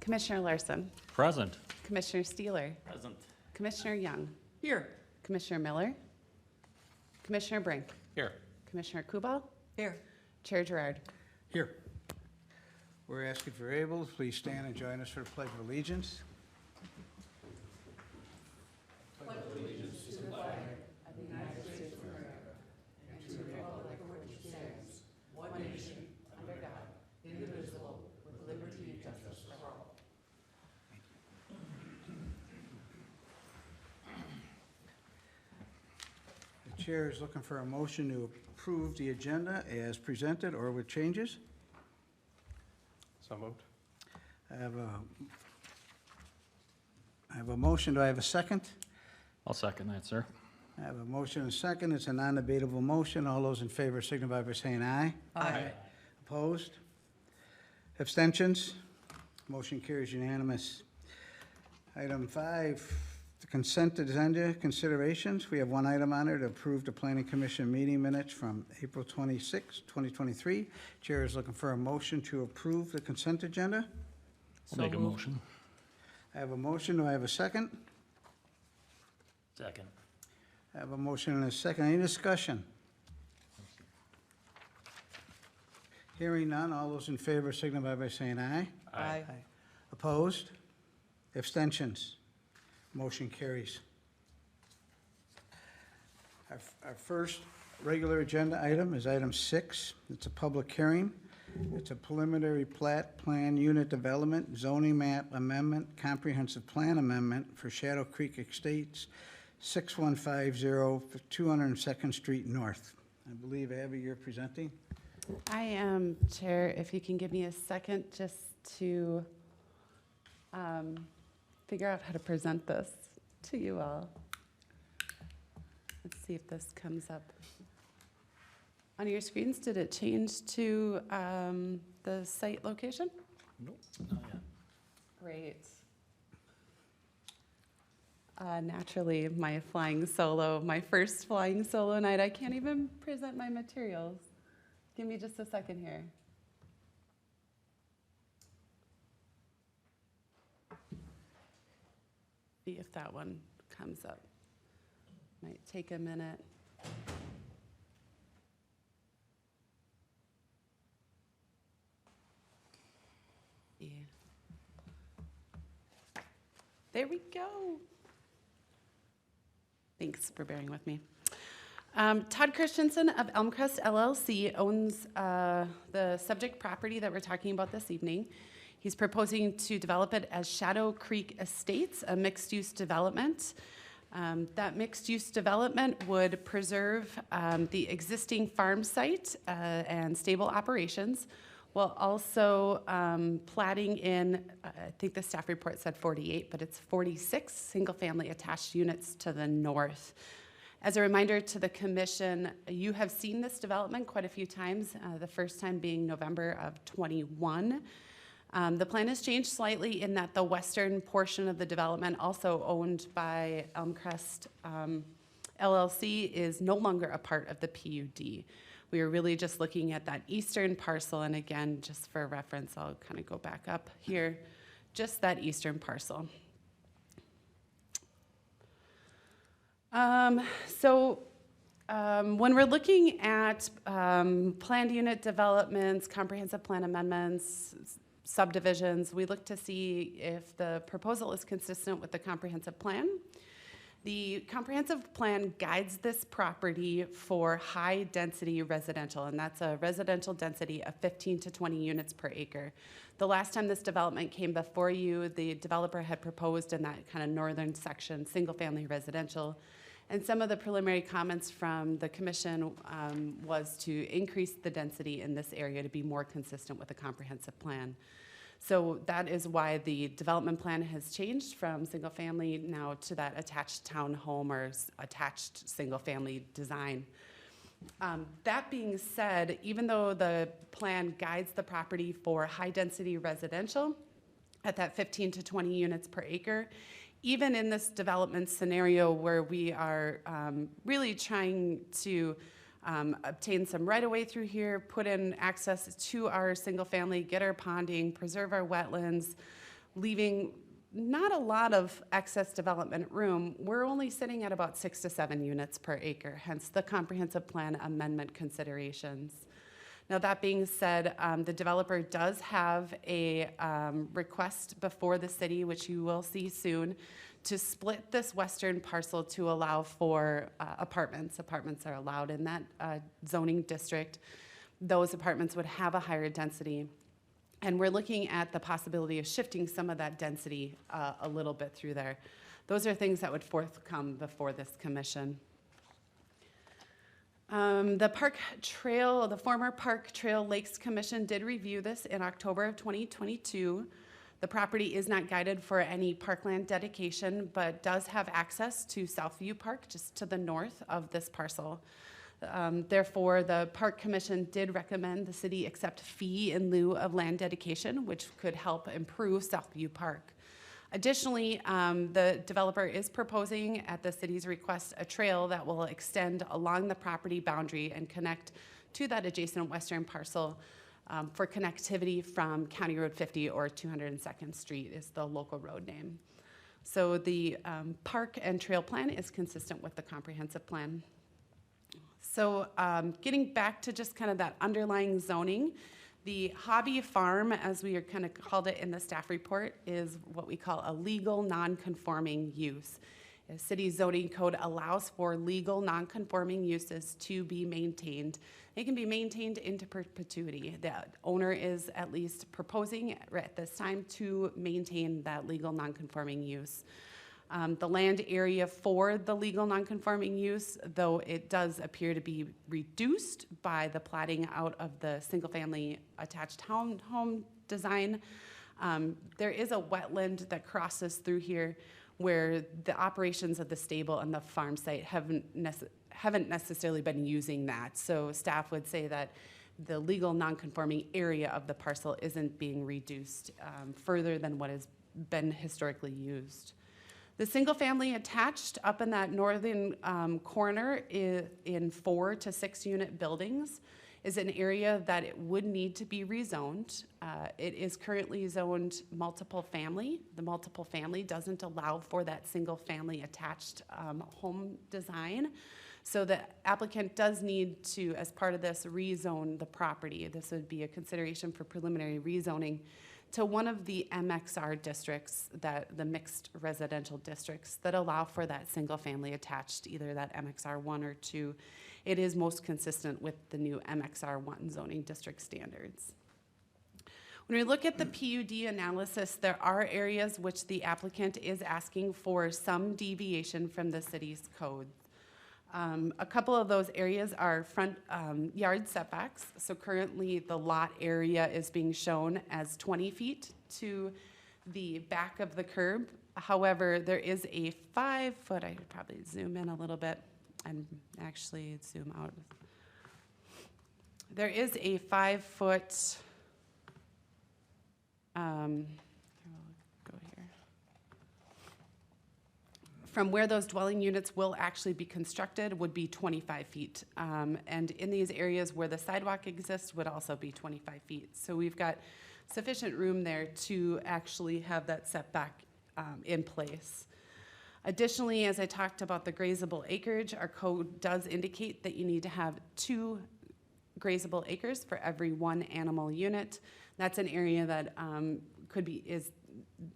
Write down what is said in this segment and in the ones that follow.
Commissioner Larson, Present. Commissioner Steeler, Present. Commissioner Young, Here. Commissioner Miller, Commissioner Brink, Here. Commissioner Kubal, Here. Chair Gerard. Here. We're asking for able, please stand and join us for the Pledge of Allegiance. The chair is looking for a motion to approve the agenda as presented or with changes. So moved. I have a motion. Do I have a second? I'll second that, sir. I have a motion and a second. It's a non-debatable motion. All those in favor signify by saying aye. Aye. Opposed? Abstentions? Motion carries unanimous. Item 5, the consent agenda considerations. We have one item on there to approve the Planning Commission meeting minutes from April 26, 2023. Chair is looking for a motion to approve the consent agenda. I'll make a motion. I have a motion. Do I have a second? Second. I have a motion and a second. Any discussion? Hearing none. All those in favor signify by saying aye. Aye. Opposed? Abstentions? Motion carries. Our first regular agenda item is item 6. It's a public hearing. It's a preliminary plat plan unit development, zoning map amendment, comprehensive plan amendment for Shadow Creek Estates, 6150 202nd Street North. I believe, Abby, you're presenting. I am, Chair, if you can give me a second just to figure out how to present this to you all. Let's see if this comes up. On your screens, did it change to the site location? Nope, not yet. Great. Naturally, my first flying solo night, I can't even present my materials. Give me just a second here. See if that one comes up. Might take a minute. Yeah. There we go. Thanks for bearing with me. Todd Christensen of Elmcrest LLC owns the subject property that we're talking about this evening. He's proposing to develop it as Shadow Creek Estates, a mixed-use development. That mixed-use development would preserve the existing farm site and stable operations, while also platting in, I think the staff report said 48, but it's 46 single-family attached units to the north. As a reminder to the commission, you have seen this development quite a few times, the first time being November of 21. The plan has changed slightly in that the western portion of the development, also owned by Elmcrest LLC, is no longer a part of the PUD. We are really just looking at that eastern parcel, and again, just for reference, I'll kind of go back up here, just that eastern parcel. When we're looking at planned unit developments, comprehensive plan amendments, subdivisions, we look to see if the proposal is consistent with the comprehensive plan. The comprehensive plan guides this property for high-density residential, and that's a residential density of 15 to 20 units per acre. The last time this development came before you, the developer had proposed in that kind of northern section, single-family residential, and some of the preliminary comments from the commission was to increase the density in this area to be more consistent with the comprehensive plan. So that is why the development plan has changed from single family now to that attached townhome or attached single family design. That being said, even though the plan guides the property for high density residential at that 15 to 20 units per acre, even in this development scenario where we are really trying to obtain some right-of-way through here, put in access to our single family, get our ponding, preserve our wetlands, leaving not a lot of excess development room. We're only sitting at about 6 to 7 units per acre, hence the comprehensive plan amendment considerations. Now, that being said, the developer does have a request before the city, which you will see soon, to split this western parcel to allow for apartments. Apartments are allowed in that zoning district. Those apartments would have a higher density. And we're looking at the possibility of shifting some of that density a little bit through there. Those are things that would forthcome before this commission. The Park Trail, the former Park Trail Lakes Commission did review this in October of 2022. The property is not guided for any parkland dedication, but does have access to Southview Park, just to the north of this parcel. Therefore, the Park Commission did recommend the city accept fee in lieu of land dedication, which could help improve Southview Park. Additionally, the developer is proposing at the city's request a trail that will extend along the property boundary and connect to that adjacent western parcel for connectivity from County Road 50 or 202nd Street is the local road name. So the park and trail plan is consistent with the comprehensive plan. So getting back to just kind of that underlying zoning, the hobby farm, as we are kind of called it in the staff report, is what we call a legal non-conforming use. The city zoning code allows for legal non-conforming uses to be maintained. They can be maintained into perpetuity. The owner is at least proposing at this time to maintain that legal non-conforming use. The land area for the legal non-conforming use, though it does appear to be reduced by the platting out of the single-family attached home design, there is a wetland that crosses through here where the operations of the stable and the farm site haven't necessarily been using that. So staff would say that the legal non-conforming area of the parcel isn't being reduced further than what has been historically used. The single-family attached up in that northern corner in 4 to 6 unit buildings is an area that it would need to be rezoned. It is currently zoned multiple family. The multiple family doesn't allow for that single-family attached home design. So the applicant does need to, as part of this, rezone the property. This would be a consideration for preliminary rezoning to one of the MXR districts, the mixed residential districts that allow for that single family attached, either that MXR 1 or 2. It is most consistent with the new MXR 1 zoning district standards. When we look at the PUD analysis, there are areas which the applicant is asking for some deviation from the city's code. A couple of those areas are front yard setbacks. So currently the lot area is being shown as 20 feet to the back of the curb. However, there is a 5-foot, I could probably zoom in a little bit and actually zoom out. There is a 5-foot, from where those dwelling units will actually be constructed would be 25 feet. And in these areas where the sidewalk exists would also be 25 feet. So we've got sufficient room there to actually have that setback in place. Additionally, as I talked about the grazable acreage, our code does indicate that you need to have 2 grazable acres for every 1 animal unit. That's an area that is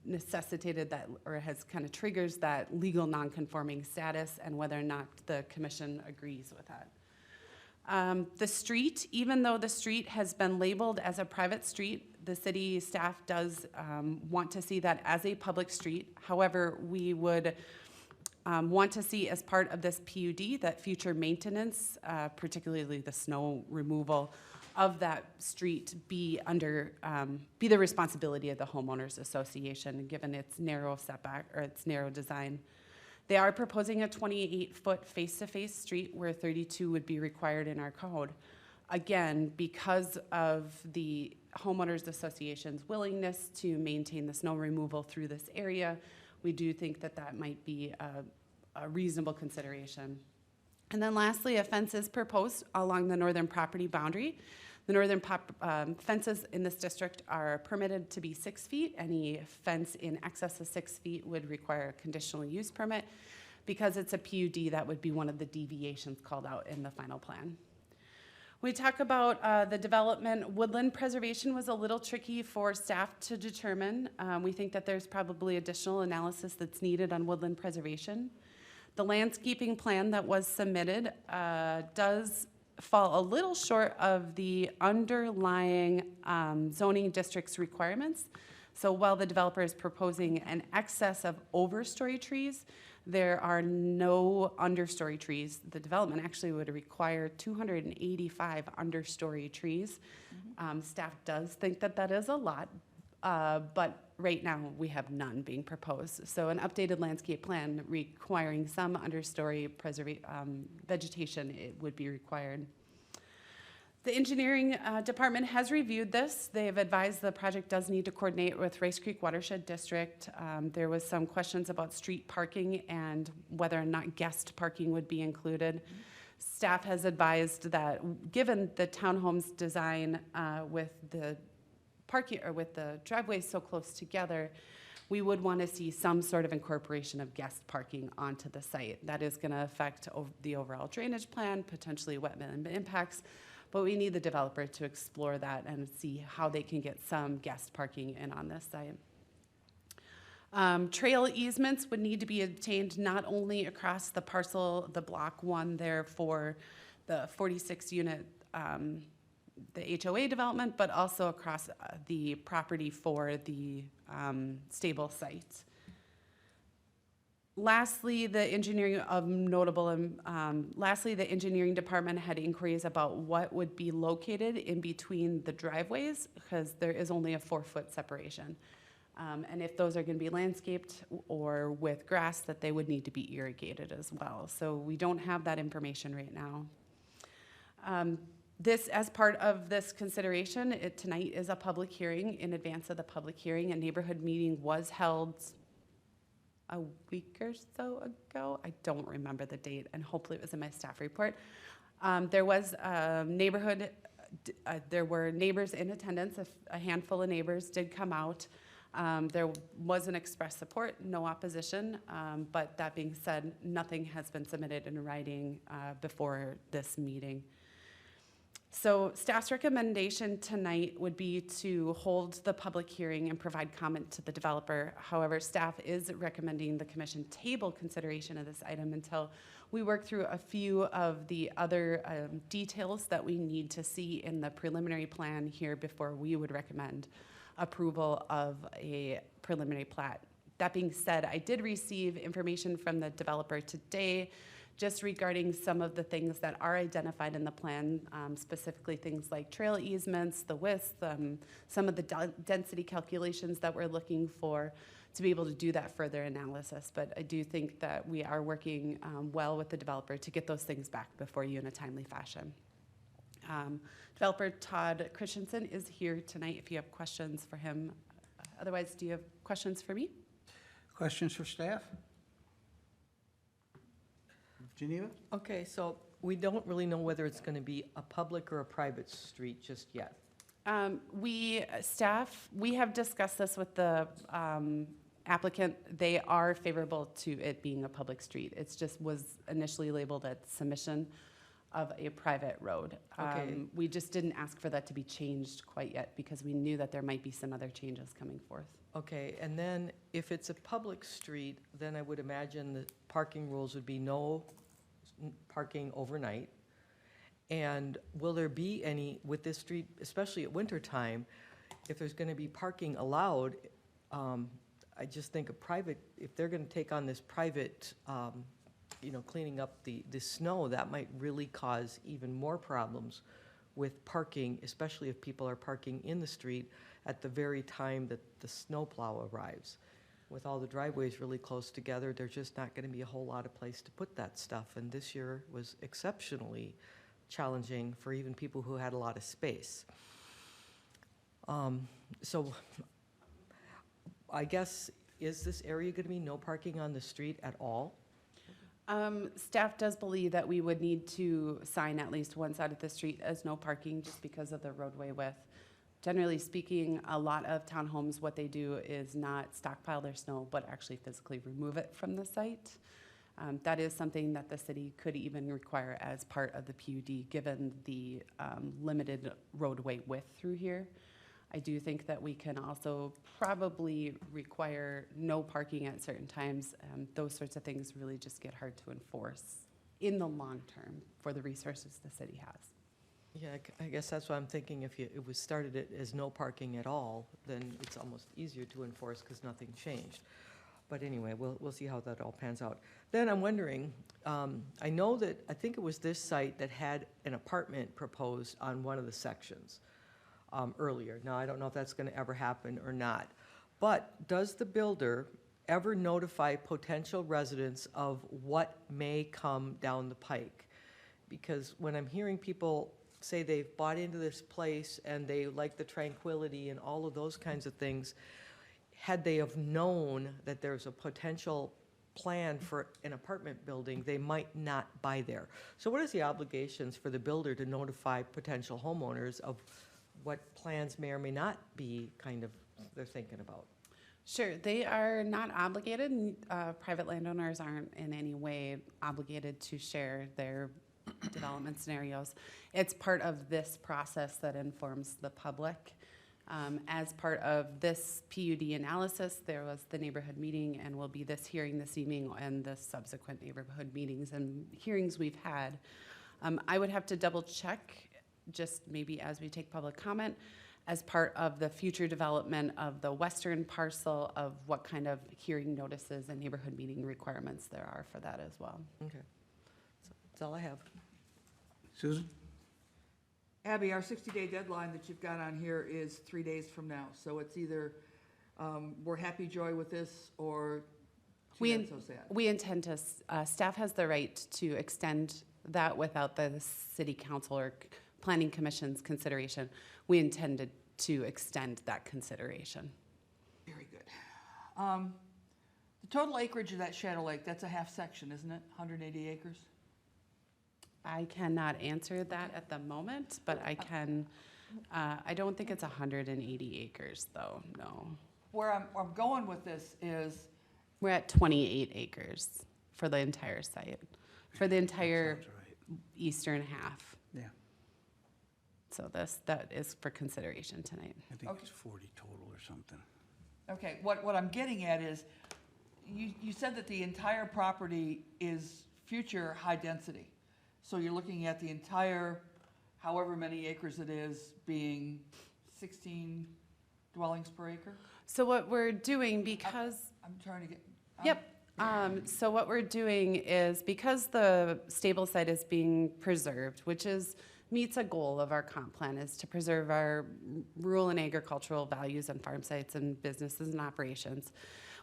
necessitated that, or has kind of triggers that legal non-conforming status and whether or not the commission agrees with that. The street, even though the street has been labeled as a private street, the city staff does want to see that as a public street. However, we would want to see as part of this PUD that future maintenance, particularly the snow removal of that street, be the responsibility of the homeowners association, given its narrow setback or its narrow design. They are proposing a 28-foot face-to-face street where 32 would be required in our code. Again, because of the homeowners association's willingness to maintain the snow removal through this area, we do think that that might be a reasonable consideration. And then lastly, a fence is proposed along the northern property boundary. The northern fences in this district are permitted to be 6 feet. Any fence in excess of 6 feet would require a conditional use permit. Because it's a PUD, that would be one of the deviations called out in the final plan. We talk about the development. Woodland preservation was a little tricky for staff to determine. We think that there's probably additional analysis that's needed on woodland preservation. The landscaping plan that was submitted does fall a little short of the underlying zoning district's requirements. So while the developer is proposing an excess of overstory trees, there are no understory trees. The development actually would require 285 understory trees. Staff does think that that is a lot, but right now we have none being proposed. So an updated landscape plan requiring some understory vegetation, it would be required. The engineering department has reviewed this. They have advised the project does need to coordinate with Rice Creek Watershed District. There was some questions about street parking and whether or not guest parking would be included. Staff has advised that given the townhomes design with the parking or with the driveways so close together, we would want to see some sort of incorporation of guest parking onto the site. That is going to affect the overall drainage plan, potentially wetland impacts. But we need the developer to explore that and see how they can get some guest parking in on this site. Trail easements would need to be obtained not only across the parcel, the block 1 there for the 46 unit, the HOA development, but also across the property for the stable site. Lastly, the engineering department had inquiries about what would be located in between the driveways because there is only a 4-foot separation. And if those are going to be landscaped or with grass, that they would need to be irrigated as well. So we don't have that information right now. As part of this consideration, tonight is a public hearing. In advance of the public hearing, a neighborhood meeting was held a week or so ago. I don't remember the date, and hopefully it was in my staff report. There was a neighborhood, there were neighbors in attendance. A handful of neighbors did come out. There was an express support, no opposition, but that being said, nothing has been submitted in writing before this meeting. So staff's recommendation tonight would be to hold the public hearing and provide comment to the developer. However, staff is recommending the commission table consideration of this item until we work through a few of the other details that we need to see in the preliminary plan here before we would recommend approval of a preliminary plat. That being said, I did receive information from the developer today just regarding some of the things that are identified in the plan, specifically things like trail easements, the width, some of the density calculations that we're looking for to be able to do that further analysis. But I do think that we are working well with the developer to get those things back before you in a timely fashion. Developer Todd Christensen is here tonight if you have questions for him. Otherwise, do you have questions for me? Questions for staff? Geneva? Okay, so we don't really know whether it's going to be a public or a private street just yet. We have discussed this with the applicant. They are favorable to it being a public street. It just was initially labeled at submission of a private road. Okay. We just didn't ask for that to be changed quite yet because we knew that there might be some other changes coming forth. Okay, and then if it's a public street, then I would imagine the parking rules would be no parking overnight. And will there be any, with this street, especially at winter time, if there's going to be parking allowed, I just think a private, if they're going to take on this private, cleaning up the snow, that might really cause even more problems with parking, especially if people are parking in the street at the very time that the snowplow arrives. With all the driveways really close together, there's just not going to be a whole lot of place to put that stuff. And this year was exceptionally challenging for even people who had a lot of space. So I guess, is this area going to be no parking on the street at all? Staff does believe that we would need to sign at least one side of the street as no parking just because of the roadway width. Generally speaking, a lot of townhomes, what they do is not stockpile their snow, but actually physically remove it from the site. That is something that the city could even require as part of the PUD, given the limited roadway width through here. I do think that we can also probably require no parking at certain times. Those sorts of things really just get hard to enforce in the long term for the resources the city has. Yeah, I guess that's what I'm thinking. If it was started it as no parking at all, then it's almost easier to enforce because nothing changed. But anyway, we'll see how that all pans out. Then I'm wondering, I know that, I think it was this site that had an apartment proposed on one of the sections earlier. Now, I don't know if that's gonna ever happen or not. But does the builder ever notify potential residents of what may come down the pike? Because when I'm hearing people say they've bought into this place and they like the tranquility and all of those kinds of things, had they have known that there's a potential plan for an apartment building, they might not buy there. So what is the obligations for the builder to notify potential homeowners of what plans may or may not be kind of they're thinking about? Sure, they are not obligated, and private landowners aren't in any way obligated to share their development scenarios. It's part of this process that informs the public. As part of this PUD analysis, there was the neighborhood meeting and will be this hearing this evening and the subsequent neighborhood meetings and hearings we've had. I would have to double check, just maybe as we take public comment, as part of the future development of the western parcel of what kind of hearing notices and neighborhood meeting requirements there are for that as well. Okay. So that's all I have. Susan? Abby, our 60-day deadline that you've got on here is 3 days from now. So it's either we're happy joy with this or too bad, so sad. We intend to, staff has the right to extend that without the city council or planning commission's consideration. We intended to extend that consideration. Very good. The total acreage of that Shadow Lake, that's a half section, isn't it? 180 acres? I cannot answer that at the moment, but I can, I don't think it's 180 acres though, no. Where I'm going with this is, We're at 28 acres for the entire site, for the entire Sounds right. eastern half. Yeah, So that is for consideration tonight. I think Okay. it's 40 total or something. okay, what I'm getting at is, you said that the entire property is future high density. So you're looking at the entire, however many acres it is, being 16 dwellings per acre? So what we're doing, because I'm trying to get. Yep. So what we're doing is, because the stable site is being preserved, which meets a goal of our comp plan, is to preserve our rural and agricultural values on farm sites and businesses and operations.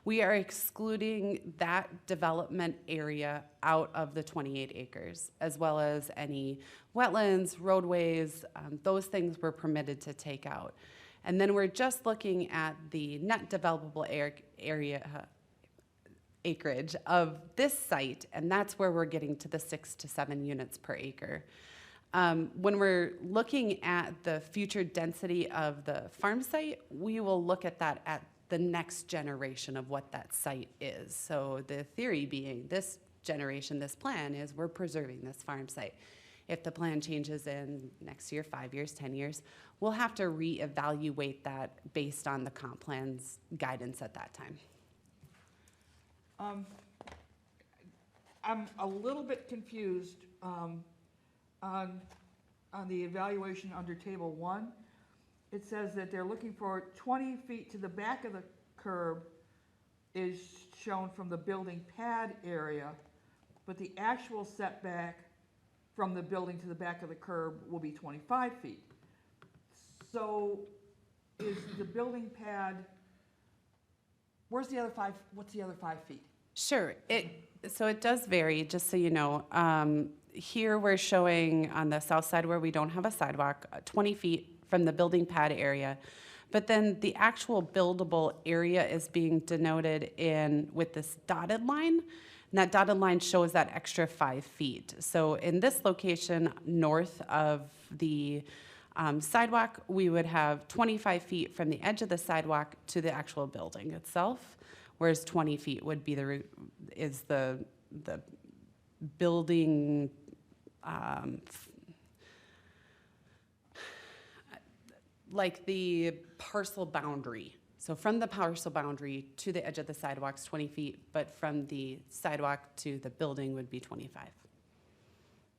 We are excluding that development area out of the 28 acres, as well as any wetlands, roadways, those things we're permitted to take out. And then we're just looking at the net developable area acreage of this site, and that's where we're getting to the 6 to 7 units per acre. When we're looking at the future density of the farm site, we will look at that at the next generation of what that site is. So the theory being, this generation, this plan is we're preserving this farm site. If the plan changes in next year, 5 years, 10 years, we'll have to reevaluate that based on the comp plan's guidance at that time. I'm a little bit confused on the evaluation under table 1. It says that they're looking for 20 feet to the back of the curb is shown from the building pad area, but the actual setback from the building to the back of the curb will be 25 feet. So is the building pad, what's the other 5 feet? Sure. So it does vary, just so you know. Here we're showing on the south side where we don't have a sidewalk, 20 feet from the building pad area. But then the actual buildable area is being denoted with this dotted line. And that dotted line shows that extra 5 feet. So in this location, north of the sidewalk, we would have 25 feet from the edge of the sidewalk to the actual building itself, whereas 20 feet would be the building, like the parcel boundary. So from the parcel boundary to the edge of the sidewalk's 20 feet, but from the sidewalk to the building would be 25.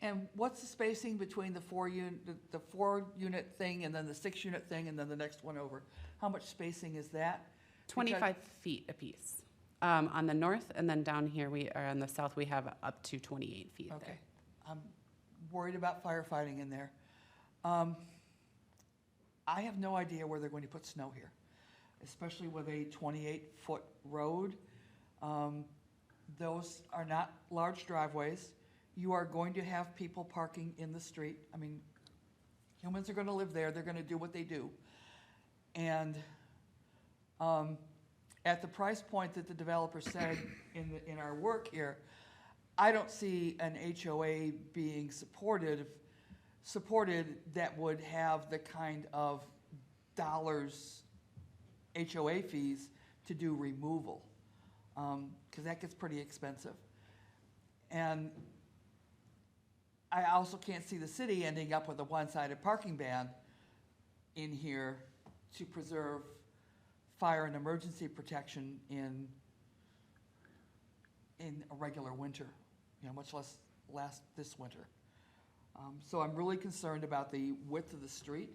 And what's the spacing between the 4-unit thing and then the 6-unit thing and then the next one over? How much spacing is that? 25 feet apiece on the north, and then down here, on the south, we have up to 28 feet Okay, there. I'm worried about firefighting in there. I have no idea where they're going to put snow here, especially with a 28-foot road. Those are not large driveways. You are going to have people parking in the street. I mean, humans are gonna live there, they're gonna do what they do. And at the price point that the developer said in our work here, I don't see an HOA being supported that would have the kind of dollars HOA fees to do removal, because that gets pretty expensive. And I also can't see the city ending up with a one-sided parking ban in here to preserve fire and emergency protection in a regular winter, much less last this winter. So I'm really concerned about the width of the street.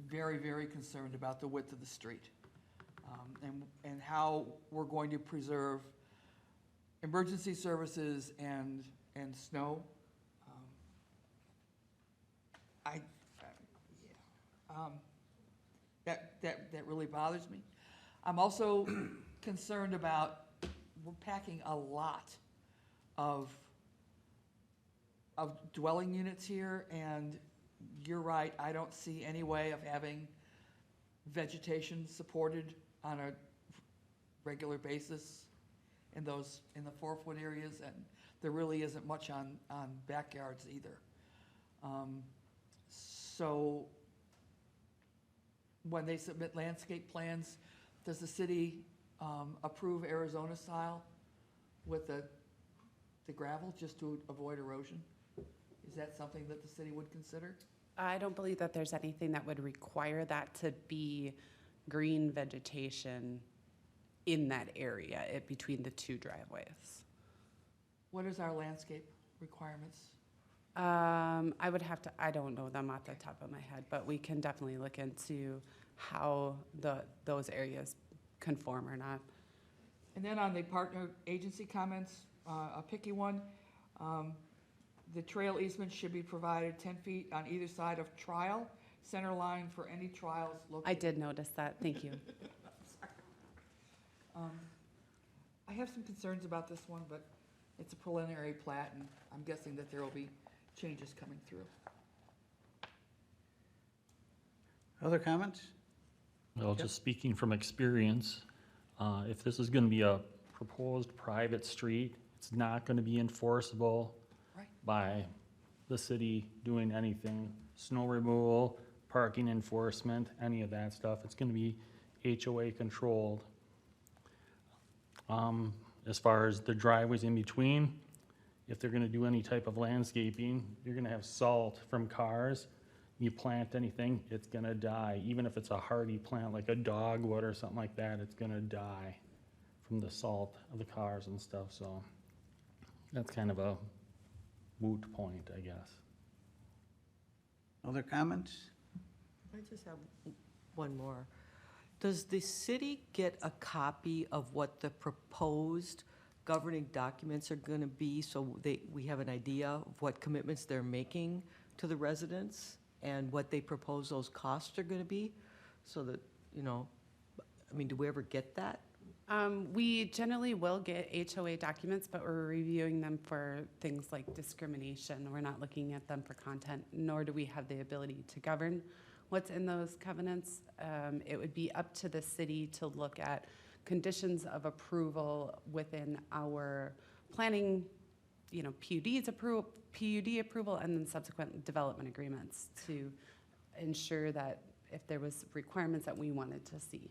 Very, very concerned about the width of the street, and how we're going to preserve emergency services and snow. That really bothers me. I'm also concerned about, we're packing a lot of dwelling units here, and you're right, I don't see any way of having vegetation supported on a regular basis in the 4-foot areas, and there really isn't much on backyards either. So when they submit landscape plans, does the city approve Arizona style with the gravel just to avoid erosion? Is that something that the city would consider? I don't believe that there's anything that would require that to be green vegetation in that area, between the two driveways. What is our landscape requirements? I would have to, I don't know them off the top of my head, but we can definitely look into how those areas conform or not. And then on the partner agency comments, a picky one, the trail easement should be provided 10 feet on either side of trial, center line for any trials located. I did notice that, thank you. I have some concerns about this one, but it's a preliminary plat, and I'm guessing that there will be changes coming through. Other comments? Well, just speaking from experience, if this is gonna be a proposed private street, it's not gonna be enforceable Right. by the city doing anything, snow removal, parking enforcement, any of that stuff. It's gonna be HOA controlled. As far as the driveways in between, if they're gonna do any type of landscaping, you're gonna have salt from cars. You plant anything, it's gonna die. Even if it's a hardy plant like a dogwood or something like that, it's gonna die from the salt of the cars and stuff, so that's kind of a moot point, I guess. Other comments? I just have one more. Does the city get a copy of what the proposed governing documents are going to be, so we have an idea of what commitments they're making to the residents and what they propose those costs are going to be? So that, do we ever get that? We generally will get HOA documents, but we're reviewing them for things like discrimination. We're not looking at them for content, nor do we have the ability to govern what's in those covenants. It would be up to the city to look at conditions of approval within our planning, PUD approval, and then subsequent development agreements to ensure that if there was requirements that we wanted to see.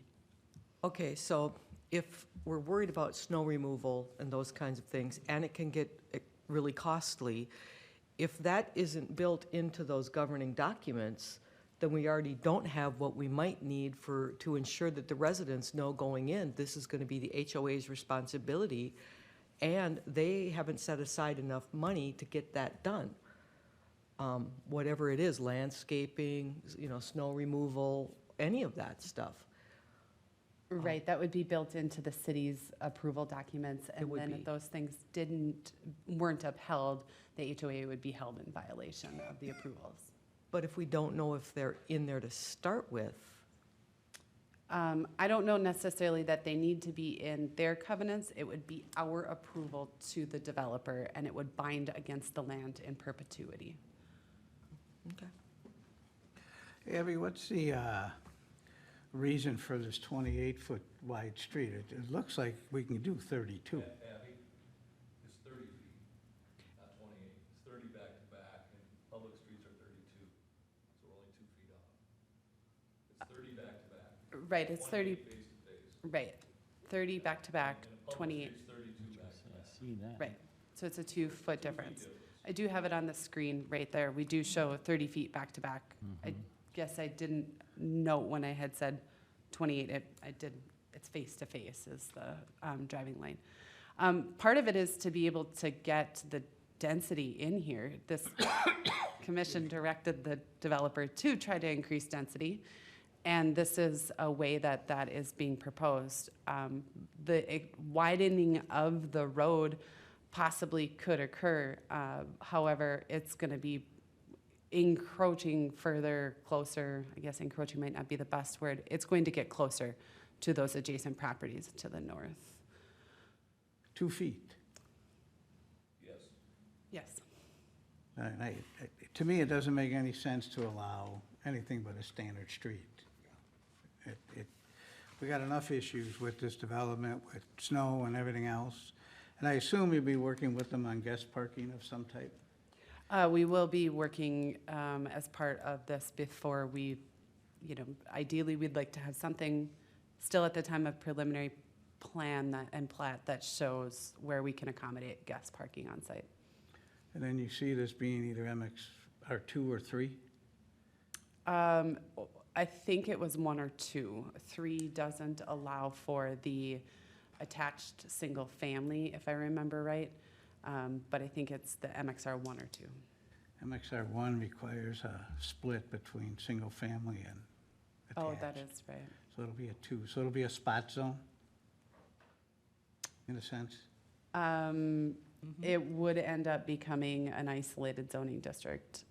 Okay, so if we're worried about snow removal and those kinds of things, and it can get really costly, if that isn't built into those governing documents, then we already don't have what we might need to ensure that the residents know going in, this is gonna be the HOA's responsibility, and they haven't set aside enough money to get that done. Whatever it is, landscaping, snow removal, any of that stuff. Right, that would be built into the city's approval documents, and would then be. if those things weren't upheld, the HOA would be held in violation of the approvals. But if we don't know if they're in there to start with, I don't know necessarily that they need to be in their covenants. It would be our approval to the developer, and it would bind against the land in perpetuity. okay. Abby, what's the reason for this 28-foot wide street? It looks like we can do 32. Abby, it's 30 feet, not 28. It's 30 back to back, and public streets are 32, so we're only 2 feet off. It's 30 back to back. Right, it's 30, 28 face to face. right, 30 back to back, And a public 28, street's 32 back to I back. see that. right. So it's a 2-foot 2 feet difference. I do have it on the screen right there. We do show 30 feet back to back. I guess I didn't note when I had said 28, it's face to face is the driving lane. Part of it is to be able to get the density in here. This commission directed the developer to try to increase density, and this is a way that that is being proposed. The widening of the road possibly could occur. However, it's going to be encroaching further, closer. I guess encroaching might not be the best word. It's going to get closer to those adjacent properties to the north. 2 feet. Yes. Yes. To me, it doesn't make any sense to allow anything but a standard street. We got enough issues with this development, with snow and everything else. And I assume you'll be working with them on guest parking of some type? We will be working as part of this before we, ideally, we'd like to have something still at the time of preliminary plan and plat that shows where we can accommodate guest parking on site. And then you see this being either MXR2 or 3? I think it was 1 or 2. 3 doesn't allow for the attached single family, if I remember right. But I think it's the MXR 1 or 2. MXR1 requires a split between single family and attached. Oh, that is right. So it'll be a 2. So it'll be a spot zone, in a sense? It would end up becoming an isolated zoning district,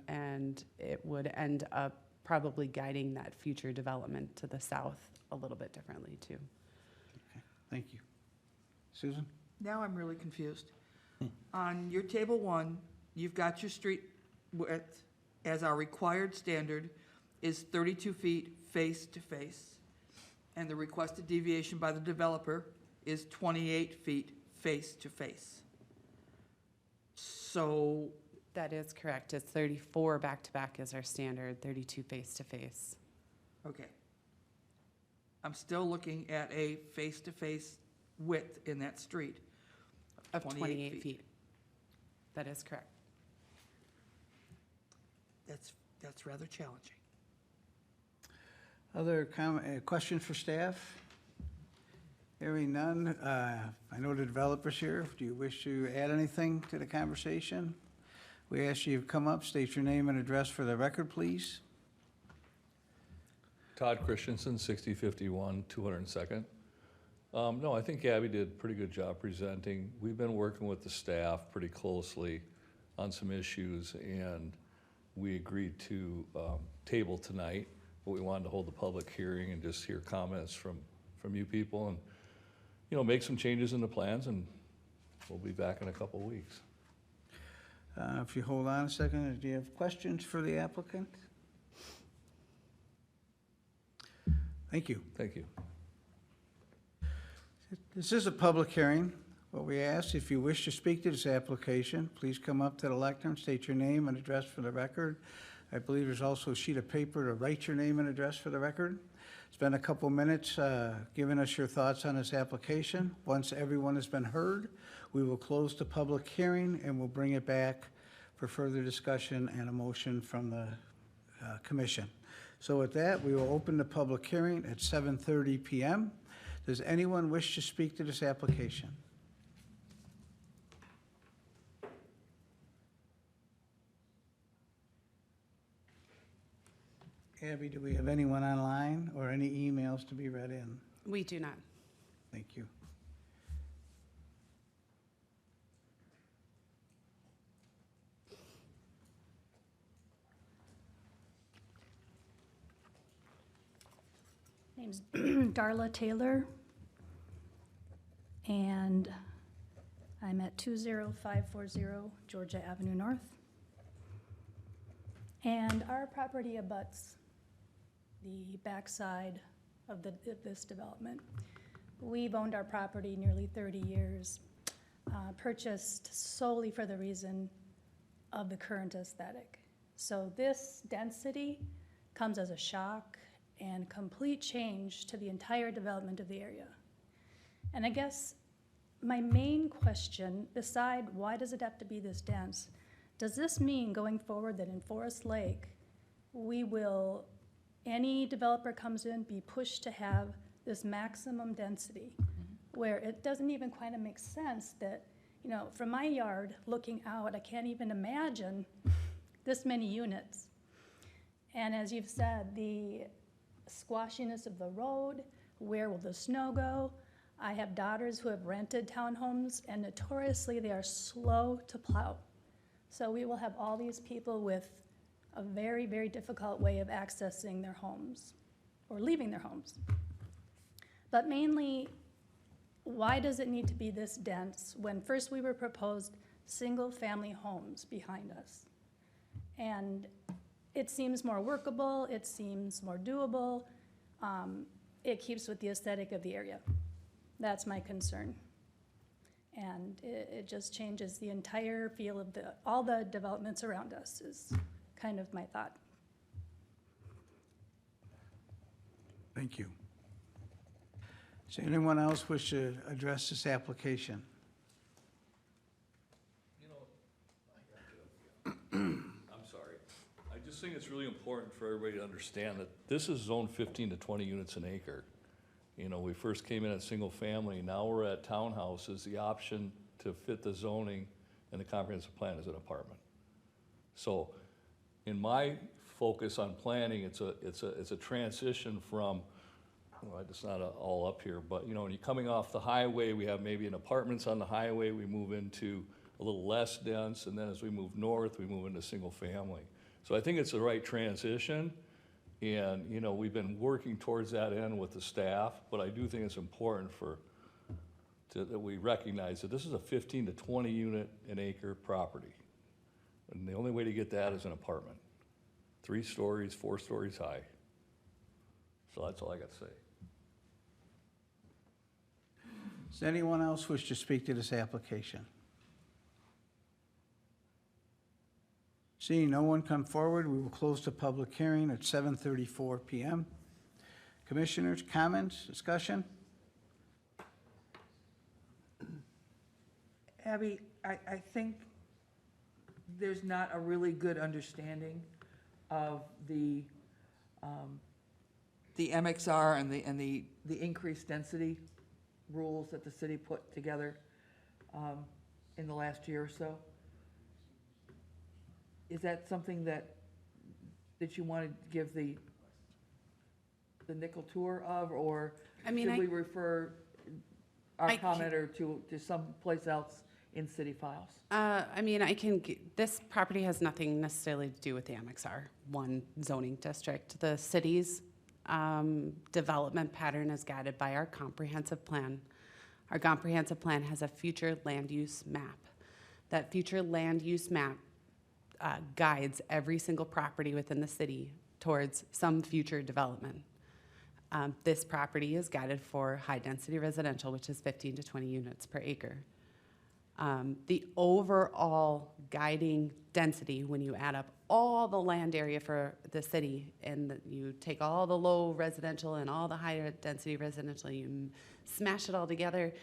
and it would end up probably guiding that future development to the south a little bit differently too. Okay, thank you. Susan? Now I'm really confused. On your table 1, you've got your street width as our required standard is 32 feet face to face. And the requested deviation by the developer is 28 feet face to face. So, That is correct. It's 34 back-to-back is our standard, 32 face-to-face. okay. I'm still looking at a face-to-face width in that street. Of 28 28 feet. feet. That is correct. That's rather challenging. Other questions for staff? Hearing none, I know the developer's here. Do you wish to add anything to the conversation? We ask you to come up, state your name and address for the record, please. Todd Christensen, 6051 202nd. No, I think Abby did a pretty good job presenting. We've been working with the staff pretty closely on some issues, and we agreed to table tonight, but we wanted to hold the public hearing and just hear comments from you people and, make some changes in the plans, and we'll be back in a couple of weeks. If you hold on a second, do you have questions for the applicant? Thank you. Thank you. This is a public hearing. What we ask, if you wish to speak to this application, please come up to the lectern, state your name and address for the record. I believe there's also a sheet of paper to write your name and address for the record. Spend a couple minutes giving us your thoughts on this application. Once everyone has been heard, we will close the public hearing and we'll bring it back for further discussion and a motion from the commission. So with that, we will open the public hearing at 7:30 PM. Does anyone wish to speak to this application? Abby, do we have anyone online or any emails to be read in? We do not. Thank you. Name's Darla Taylor, and I'm at 20540 Georgia Avenue North. And our property abuts the backside of this development. We've owned our property nearly 30 years, purchased solely for the reason of the current aesthetic. So this density comes as a shock and complete change to the entire development of the area. And I guess my main question, beside why does it have to be this dense, does this mean going forward that in Forest Lake, any developer comes in, be pushed to have this maximum density, where it doesn't even kind of make sense that, from my yard looking out, I can't even imagine this many units. And as you've said, the squashiness of the road, where will the snow go? I have daughters who have rented townhomes, and notoriously they are slow to plow. So we will have all these people with a very, very difficult way of accessing their homes or leaving their homes. But mainly, why does it need to be this dense when first we were proposed single-family homes behind us? And it seems more workable, it seems more doable, it keeps with the aesthetic of the area. That's my concern. And it just changes the entire feel of all the developments around us is kind of my thought. Thank you. Does anyone else wish to address this application? I'm sorry. I just think it's really important for everybody to understand that this is zone 15 to 20 units an acre. We first came in at single family, now we're at townhouses. The option to fit the zoning and the comprehensive plan is an apartment. So in my focus on planning, it's a transition from, it's not all up here, but when you're coming off the highway, we have maybe an apartments on the highway, we move into a little less dense, and then as we move north, we move into single family. So I think it's the right transition, and we've been working towards that end with the staff, but I do think it's important that we recognize that this is a 15 to 20 unit an acre property. And the only way to get that is an apartment. 3 stories, 4 stories high. So that's all I got to say. Does anyone else wish to speak to this application? Seeing no one come forward, we will close the public hearing at 7:34 PM. Commissioners, comments, discussion? Abby, I think there's not a really good understanding of the MXR and the increased density rules that the city put together in the last year or so. Is that something that you want to give the nickel tour of, or should we refer our commenter to someplace else in city files? This property has nothing necessarily to do with the MXR 1 zoning district. The city's development pattern is guided by our comprehensive plan. Our comprehensive plan has a future land use map. That future land use map guides every single property within the city towards some future development. This property is guided for high-density residential, which is 15 to 20 units per acre. The overall guiding density, when you add up all the land area for the city, and you take all the low residential and all the higher density residential, you smash it all together,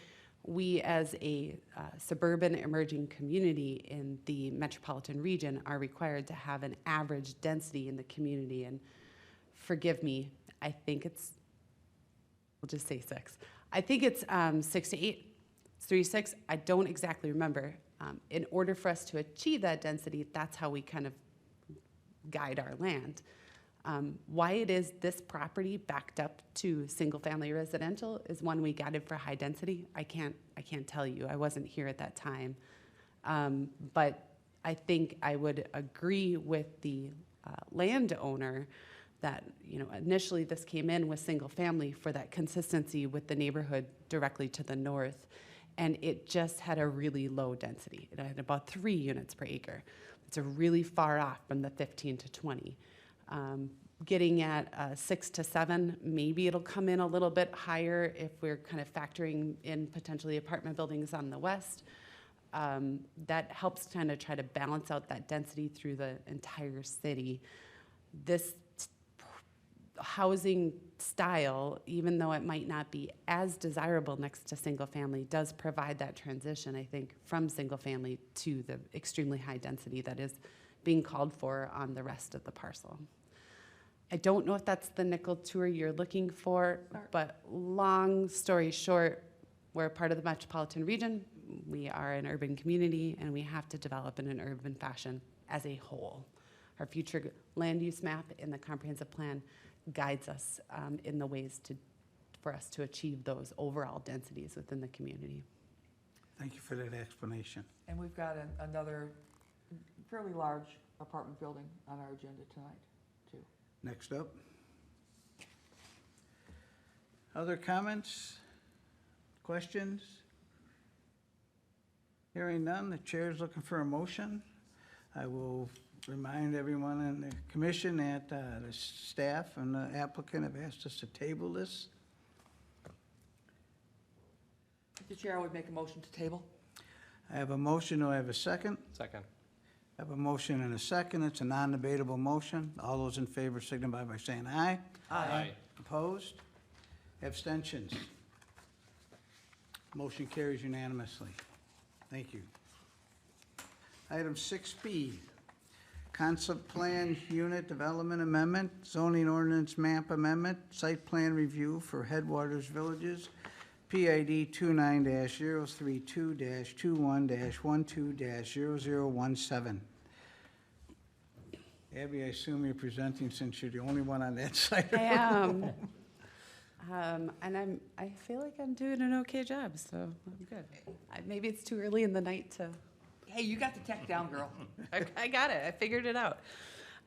we as a suburban emerging community in the metropolitan region are required to have an average density in the community. And forgive me, I think it's, we'll just say 6. I think it's 6 to 8. It's 3 to 6. I don't exactly remember. In order for us to achieve that density, that's how we kind of guide our land. Why it is this property backed up to single-family residential is one we guided for high density. I can't tell you. I wasn't here at that time. But I think I would agree with the landowner that, you know, initially this came in with single-family for that consistency with the neighborhood directly to the north, and it just had a really low density. It had about 3 units per acre. It's a really far off from the 15 to 20. Getting at 6 to 7, maybe it'll come in a little bit higher if we're kind of factoring in potentially apartment buildings on the west. That helps kind of try to balance out that density through the entire city. This housing style, even though it might not be as desirable next to single family, does provide that transition, I think, from single family to the extremely high density that is being called for on the rest of the parcel. I don't know if that's the nickel tour you're looking for, but long story short, we're a part of the metropolitan region. We are an urban community, and we have to develop in an urban fashion as a whole. Our future land use map in the comprehensive plan guides us in the ways for us to achieve those overall densities within the community. Thank you for that explanation. And we've got another fairly large apartment building on our agenda tonight, too. Next up. Other comments? Questions? Hearing none, the chair is looking for a motion. I will remind everyone in the commission that the staff and the applicant have asked us to table this. Mr. Chair, I would make a motion to table. I have a motion. Do I have a second? Second. I have a motion and a second. It's a non-debatable motion. All those in favor signify by saying aye. Aye. Opposed? Abstentions? Motion carries unanimously. Thank you. Item 6B, Concept Plan Unit Development Amendment, Zoning Ordinance Map Amendment, Site Plan Review for Headwaters Villages, PID 29-032-21-12-0017. Abby, I assume you're presenting since you're the only one on that side. I am. And I feel like I'm doing an okay job, so I'm good. Maybe it's too early in the night to. Hey, you got the tech down, girl. I got it. I figured it out.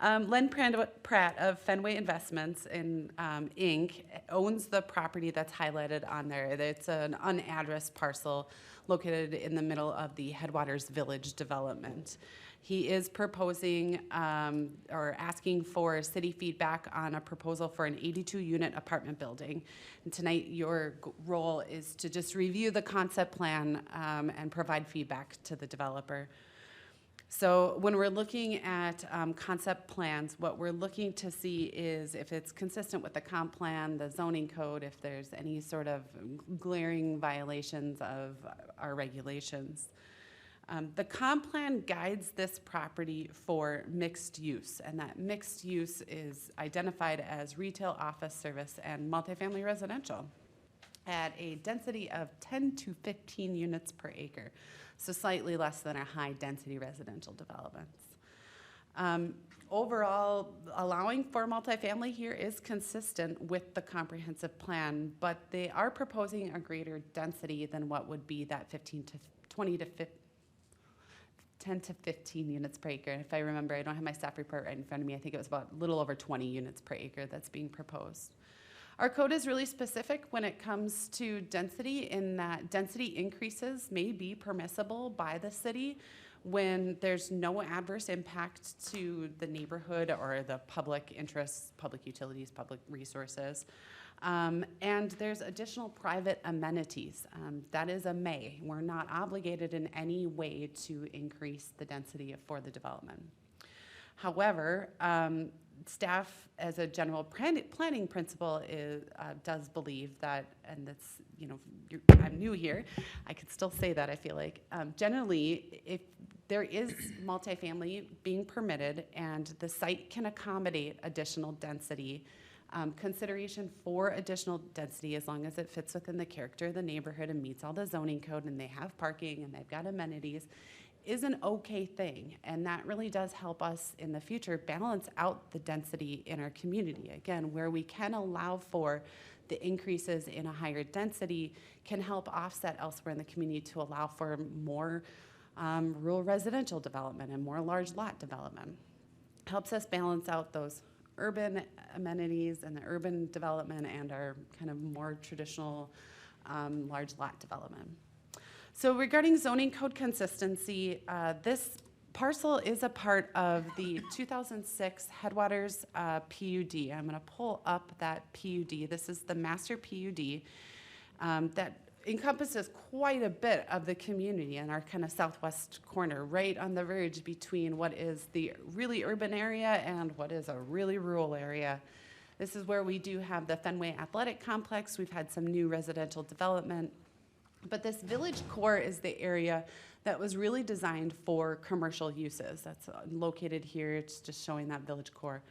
Len Pratt of Fenway Investments Inc. owns the property that's highlighted on there. It's an unaddressed parcel located in the middle of the Headwaters Village development. He is proposing or asking for city feedback on a proposal for an 82-unit apartment building. And tonight, your role is to just review the concept plan and provide feedback to the developer. So when we're looking at concept plans, what we're looking to see is if it's consistent with the comp plan, the zoning code, if there's any sort of glaring violations of our regulations. The comp plan guides this property for mixed use, and that mixed use is identified as retail, office, service, and multifamily residential at a density of 10 to 15 units per acre, so slightly less than our high-density residential developments. Overall, allowing for multifamily here is consistent with the comprehensive plan, but they are proposing a greater density than what would be that 10 to 15 units per acre. If I remember, I don't have my staff report right in front of me. I think it was about a little over 20 units per acre that's being proposed. Our code is really specific when it comes to density, in that density increases may be permissible by the city when there's no adverse impact to the neighborhood or the public interests, public utilities, public resources. And there's additional private amenities. That is a may. We're not obligated in any way to increase the density for the development. However, staff, as a general planning principle, does believe that, and that's, I'm new here, I could still say that, I feel like. Generally, if there is multifamily being permitted and the site can accommodate additional density, consideration for additional density, as long as it fits within the character of the neighborhood and meets all the zoning code and they have parking and they've got amenities, is an okay thing. And that really does help us in the future balance out the density in our community. Again, where we can allow for the increases in a higher density can help offset elsewhere in the community to allow for more rural residential development and more large lot development. Helps us balance out those urban amenities and the urban development and our kind of more traditional large lot development. So regarding zoning code consistency, this parcel is a part of the 2006 Headwaters PUD. I'm going to pull up that PUD. This is the master PUD that encompasses quite a bit of the community in our kind of southwest corner, right on the verge between what is the really urban area and what is a really rural area. This is where we do have the Fenway Athletic Complex. We've had some new residential development. But this village core is the area that was really designed for commercial uses. That's located here. It's just showing that village core.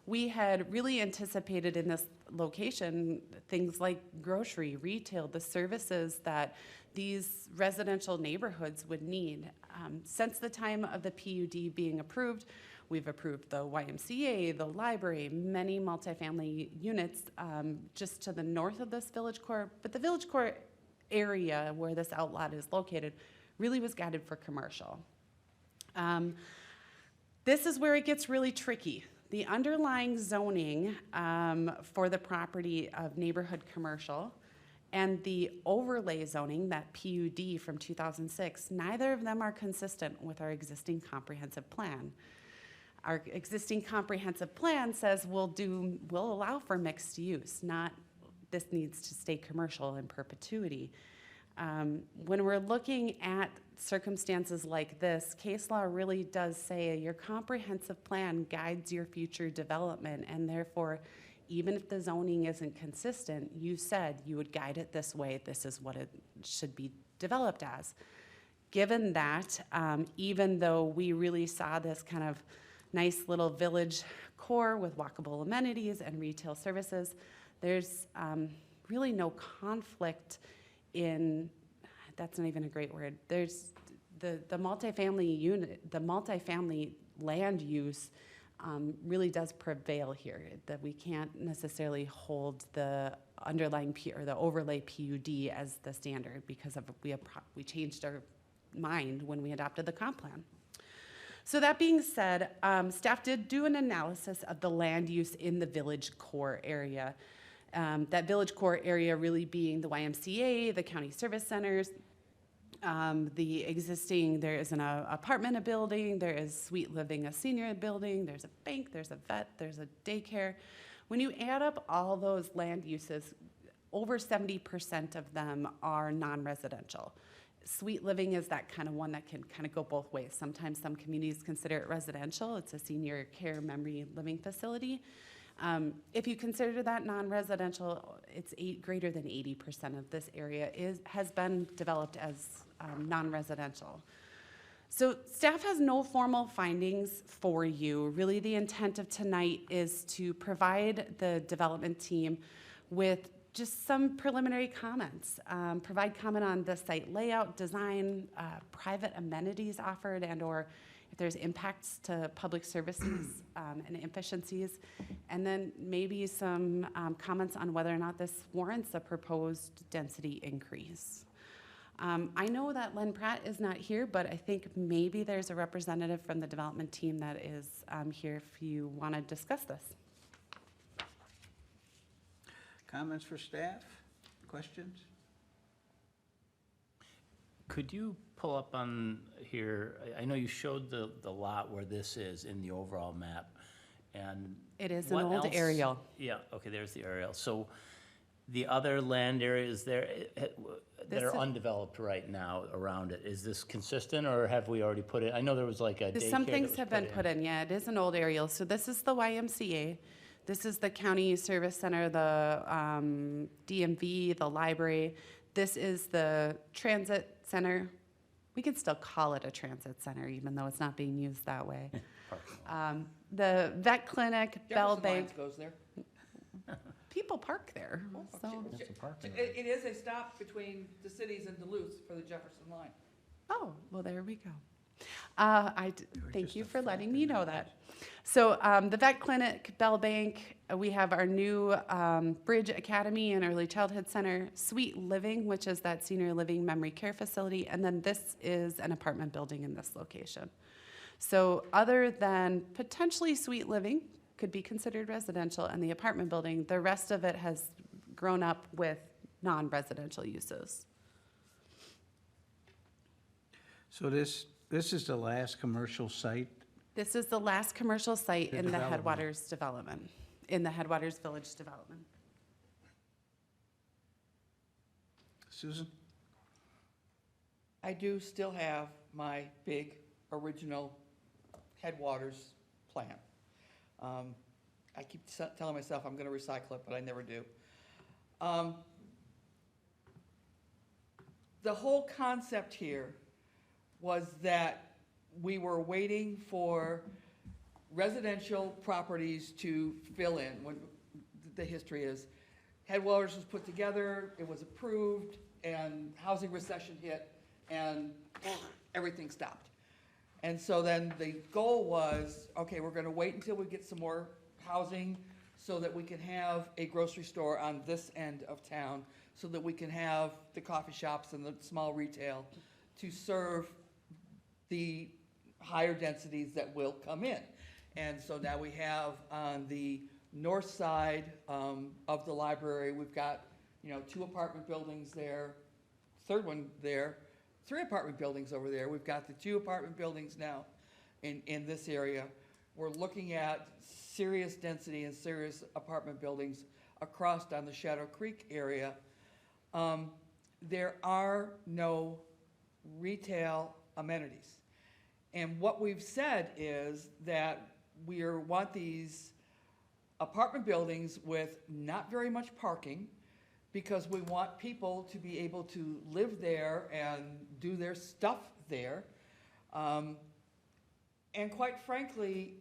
We had really anticipated in this location things like grocery, retail, the services that these residential neighborhoods would need. Since the time of the PUD being approved, we've approved the YMCA, the library, many multifamily units just to the north of this village core. But the village core area where this outlot is located really was guided for commercial. This is where it gets really tricky. The underlying zoning for the property of neighborhood commercial and the overlay zoning, that PUD from 2006, neither of them are consistent with our existing comprehensive plan. Our existing comprehensive plan says we'll allow for mixed use, not this needs to stay commercial in perpetuity. When we're looking at circumstances like this, case law really does say your comprehensive plan guides your future development, and therefore, even if the zoning isn't consistent, you said you would guide it this way, this is what it should be developed as. Given that, even though we really saw this kind of nice little village core with walkable amenities and retail services, there's really no conflict in, that's not even a great word, there's the multifamily unit, the multifamily land use really does prevail here, that we can't necessarily hold the underlying or the overlay PUD as the standard because of we changed our mind when we adopted the comp plan. So that being said, staff did do an analysis of the land use in the village core area. That village core area really being the YMCA, the county service centers, the existing, there is an apartment building, there is Sweet Living, a senior building, there's a bank, there's a vet, there's a daycare. When you add up all those land uses, over 70% of them are non-residential. Sweet Living is that kind of one that can kind of go both ways. Sometimes some communities consider it residential. It's a senior care memory living facility. If you consider that non-residential, it's greater than 80% of this area has been developed as non-residential. So staff has no formal findings for you. Really, the intent of tonight is to provide the development team with just some preliminary comments, provide comment on the site layout, design, private amenities offered, and/or if there's impacts to public services and efficiencies, and then maybe some comments on whether or not this warrants a proposed density increase. I know that Len Pratt is not here, but I think maybe there's a representative from the development team that is here if you want to discuss this. Comments for staff? Questions? Could you pull up on here, I know you showed the lot where this is in the overall map, and It is an what old else- aerial. Yeah, okay, there's the aerial. So The other land areas there that This are is- undeveloped right now around it, is this consistent, or have we already put it, I know there was like a daycare Some that things was have been put in, yeah, it is an old aerial. So this is the YMCA. This is the county service center, the DMV, the library. This is the transit center. We can still call it a transit center, even though it's not being used that way. The vet clinic, Bell Jefferson Bank, Lines goes there. people park there, so. It's a parking lot. It is a stop between the cities and Duluth for the Jefferson line. Oh, well, there we go. Thank just you a for letting fact me know that. So the vet clinic, Bell Bank, we have our new Bridge Academy and Early Childhood Center, Sweet Living, which is that senior living memory care facility, and then this is an apartment building in this location. So other than potentially Sweet Living, could be considered residential, and the apartment building, the rest of it has grown up with non-residential uses. So this is the last commercial site? This is the last commercial site The in the development. Headwaters development, in the Headwaters Village development. Susan? I do still have my big original Headwaters plan. I keep telling myself I'm gonna recycle it, but I never do. The whole concept here was that we were waiting for residential properties to fill in, when the history is. Headwaters was put together, it was approved, and housing recession hit, and everything stopped. And so then the goal was, okay, we're gonna wait until we get some more housing so that we can have a grocery store on this end of town, so that we can have the coffee shops and the small retail to serve the higher densities that will come in. And so now we have on the north side of the library, we've got, 2 apartment buildings there, third one there, 3 apartment buildings over there. We've got the 2 apartment buildings now in this area. We're looking at serious density and serious apartment buildings across on the Shadow Creek area. There are no retail amenities. And what we've said is that we want these apartment buildings with not very much parking, because we want people to be able to live there and do their stuff there. And quite frankly,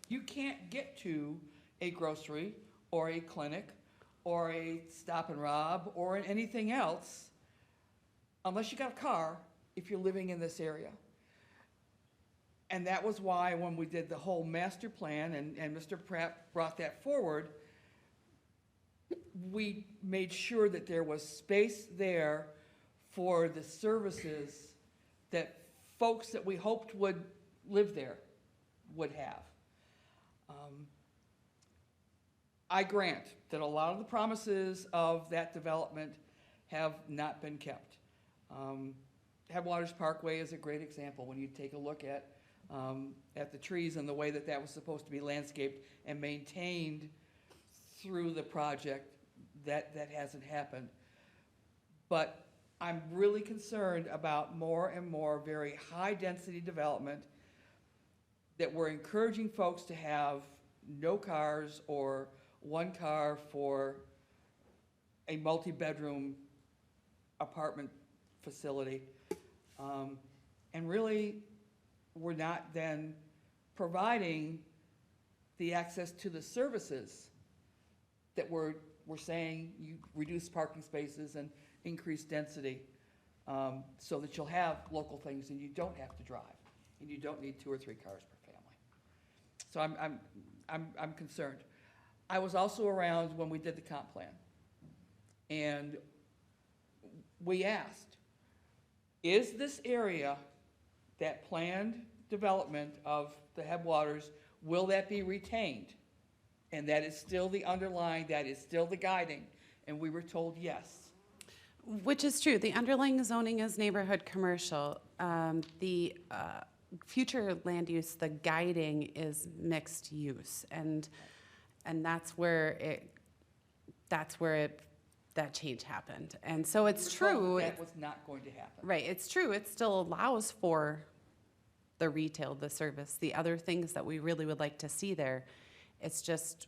you can't get to a grocery or a clinic or a Stop and Rob or anything else unless you got a car if you're living in this area. And that was why when we did the whole master plan and Mr. Pratt brought that forward, we made sure that there was space there for the services that folks that we hoped would live there would have. I grant that a lot of the promises of that development have not been kept. Headwaters Parkway is a great example when you take a look at the trees and the way that that was supposed to be landscaped and maintained through the project. That hasn't happened. But I'm really concerned about more and more very high-density development that we're encouraging folks to have no cars or one car for a multi-bedroom apartment facility. And really, we're not then providing the access to the services that we're saying you reduce parking spaces and increase density, so that you'll have local things and you don't have to drive, and you don't need 2 or 3 cars per family. So I'm concerned. I was also around when we did the comp plan, and we asked, is this area, that planned development of the Headwaters, will that be retained? And that is still the underlying, that is still the guiding, and we were told yes. Which is true. The underlying zoning is neighborhood commercial. The future land use, the guiding is mixed use. And that's where that's where that change happened. And so it's We were told true. That was not going to happen. Right, it's true, it still allows for the retail, the service, the other things that we really would like to see there. It's just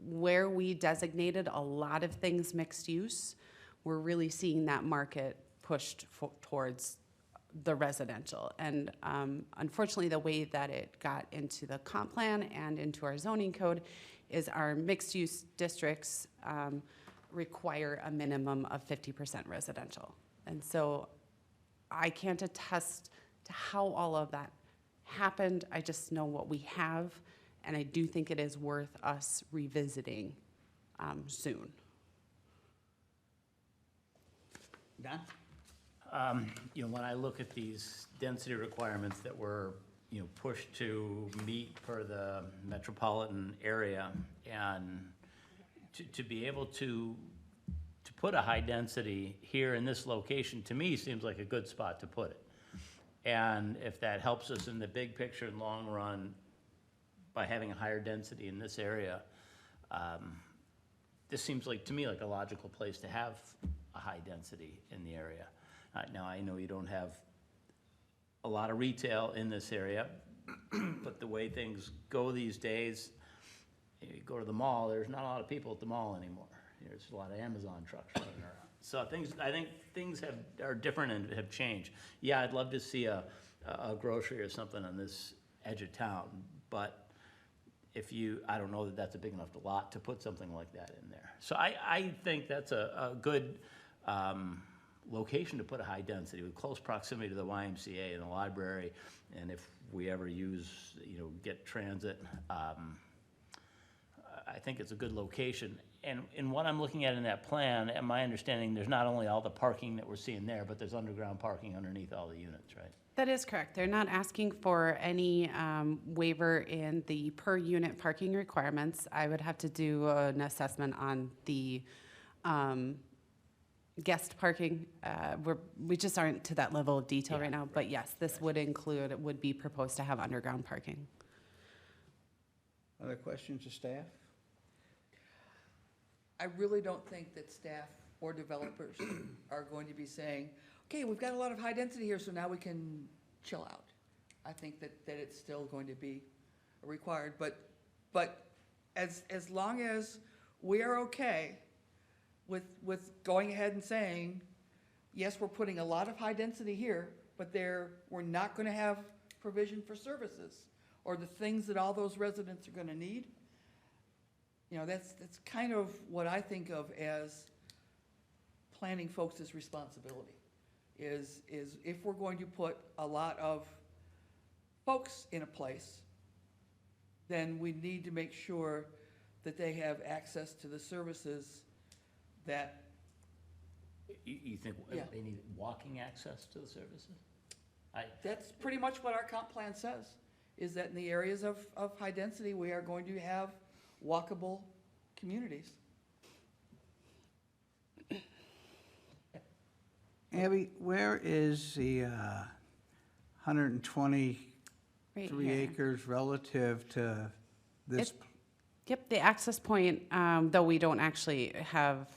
where we designated a lot of things mixed use, we're really seeing that market pushed towards the residential. And unfortunately, the way that it got into the comp plan and into our zoning code is our mixed-use districts require a minimum of 50% residential. And so I can't attest to how all of that happened. I just know what we have, and I do think it is worth us revisiting soon. Don? When I look at these density requirements that were, pushed to meet per the metropolitan area, and to be able to put a high density here in this location, to me, seems like a good spot to put it. And if that helps us in the big picture and long run by having a higher density in this area, this seems like, to me, like a logical place to have a high density in the area. Now, I know you don't have a lot of retail in this area, but the way things go these days, you go to the mall, there's not a lot of people at the mall anymore. There's a lot of Amazon trucks running around. So I think things are different and have changed. Yeah, I'd love to see a grocery or something on this edge of town, but I don't know that that's a big enough lot to put something like that in there. So I think that's a good location to put a high density with close proximity to the YMCA and the library, and if we ever get transit, I think it's a good location. And what I'm looking at in that plan, and my understanding, there's not only all the parking that we're seeing there, but there's underground parking underneath all the units, right? That is correct. They're not asking for any waiver in the per unit parking requirements. I would have to do an assessment on the guest parking. We just aren't to that level of detail right now, but yes, this would be proposed to have underground parking. Other questions of staff? I really don't think that staff or developers are going to be saying, okay, we've got a lot of high density here, so now we can chill out. I think that it's still going to be required, but as long as we are okay with going ahead and saying, yes, we're putting a lot of high density here, but we're not gonna have provision for services or the things that all those residents are gonna need. That's kind of what I think of as planning folks' responsibility, is if we're going to put a lot of folks in a place, then we need to make sure that they have access to the services that, You think Yeah. they need walking access to the services? that's pretty much what our comp plan says, is that in the areas of high density, we are going to have walkable communities. Abby, where is the 123 Right here. acres relative to this? Yep, the access point, though we don't actually have,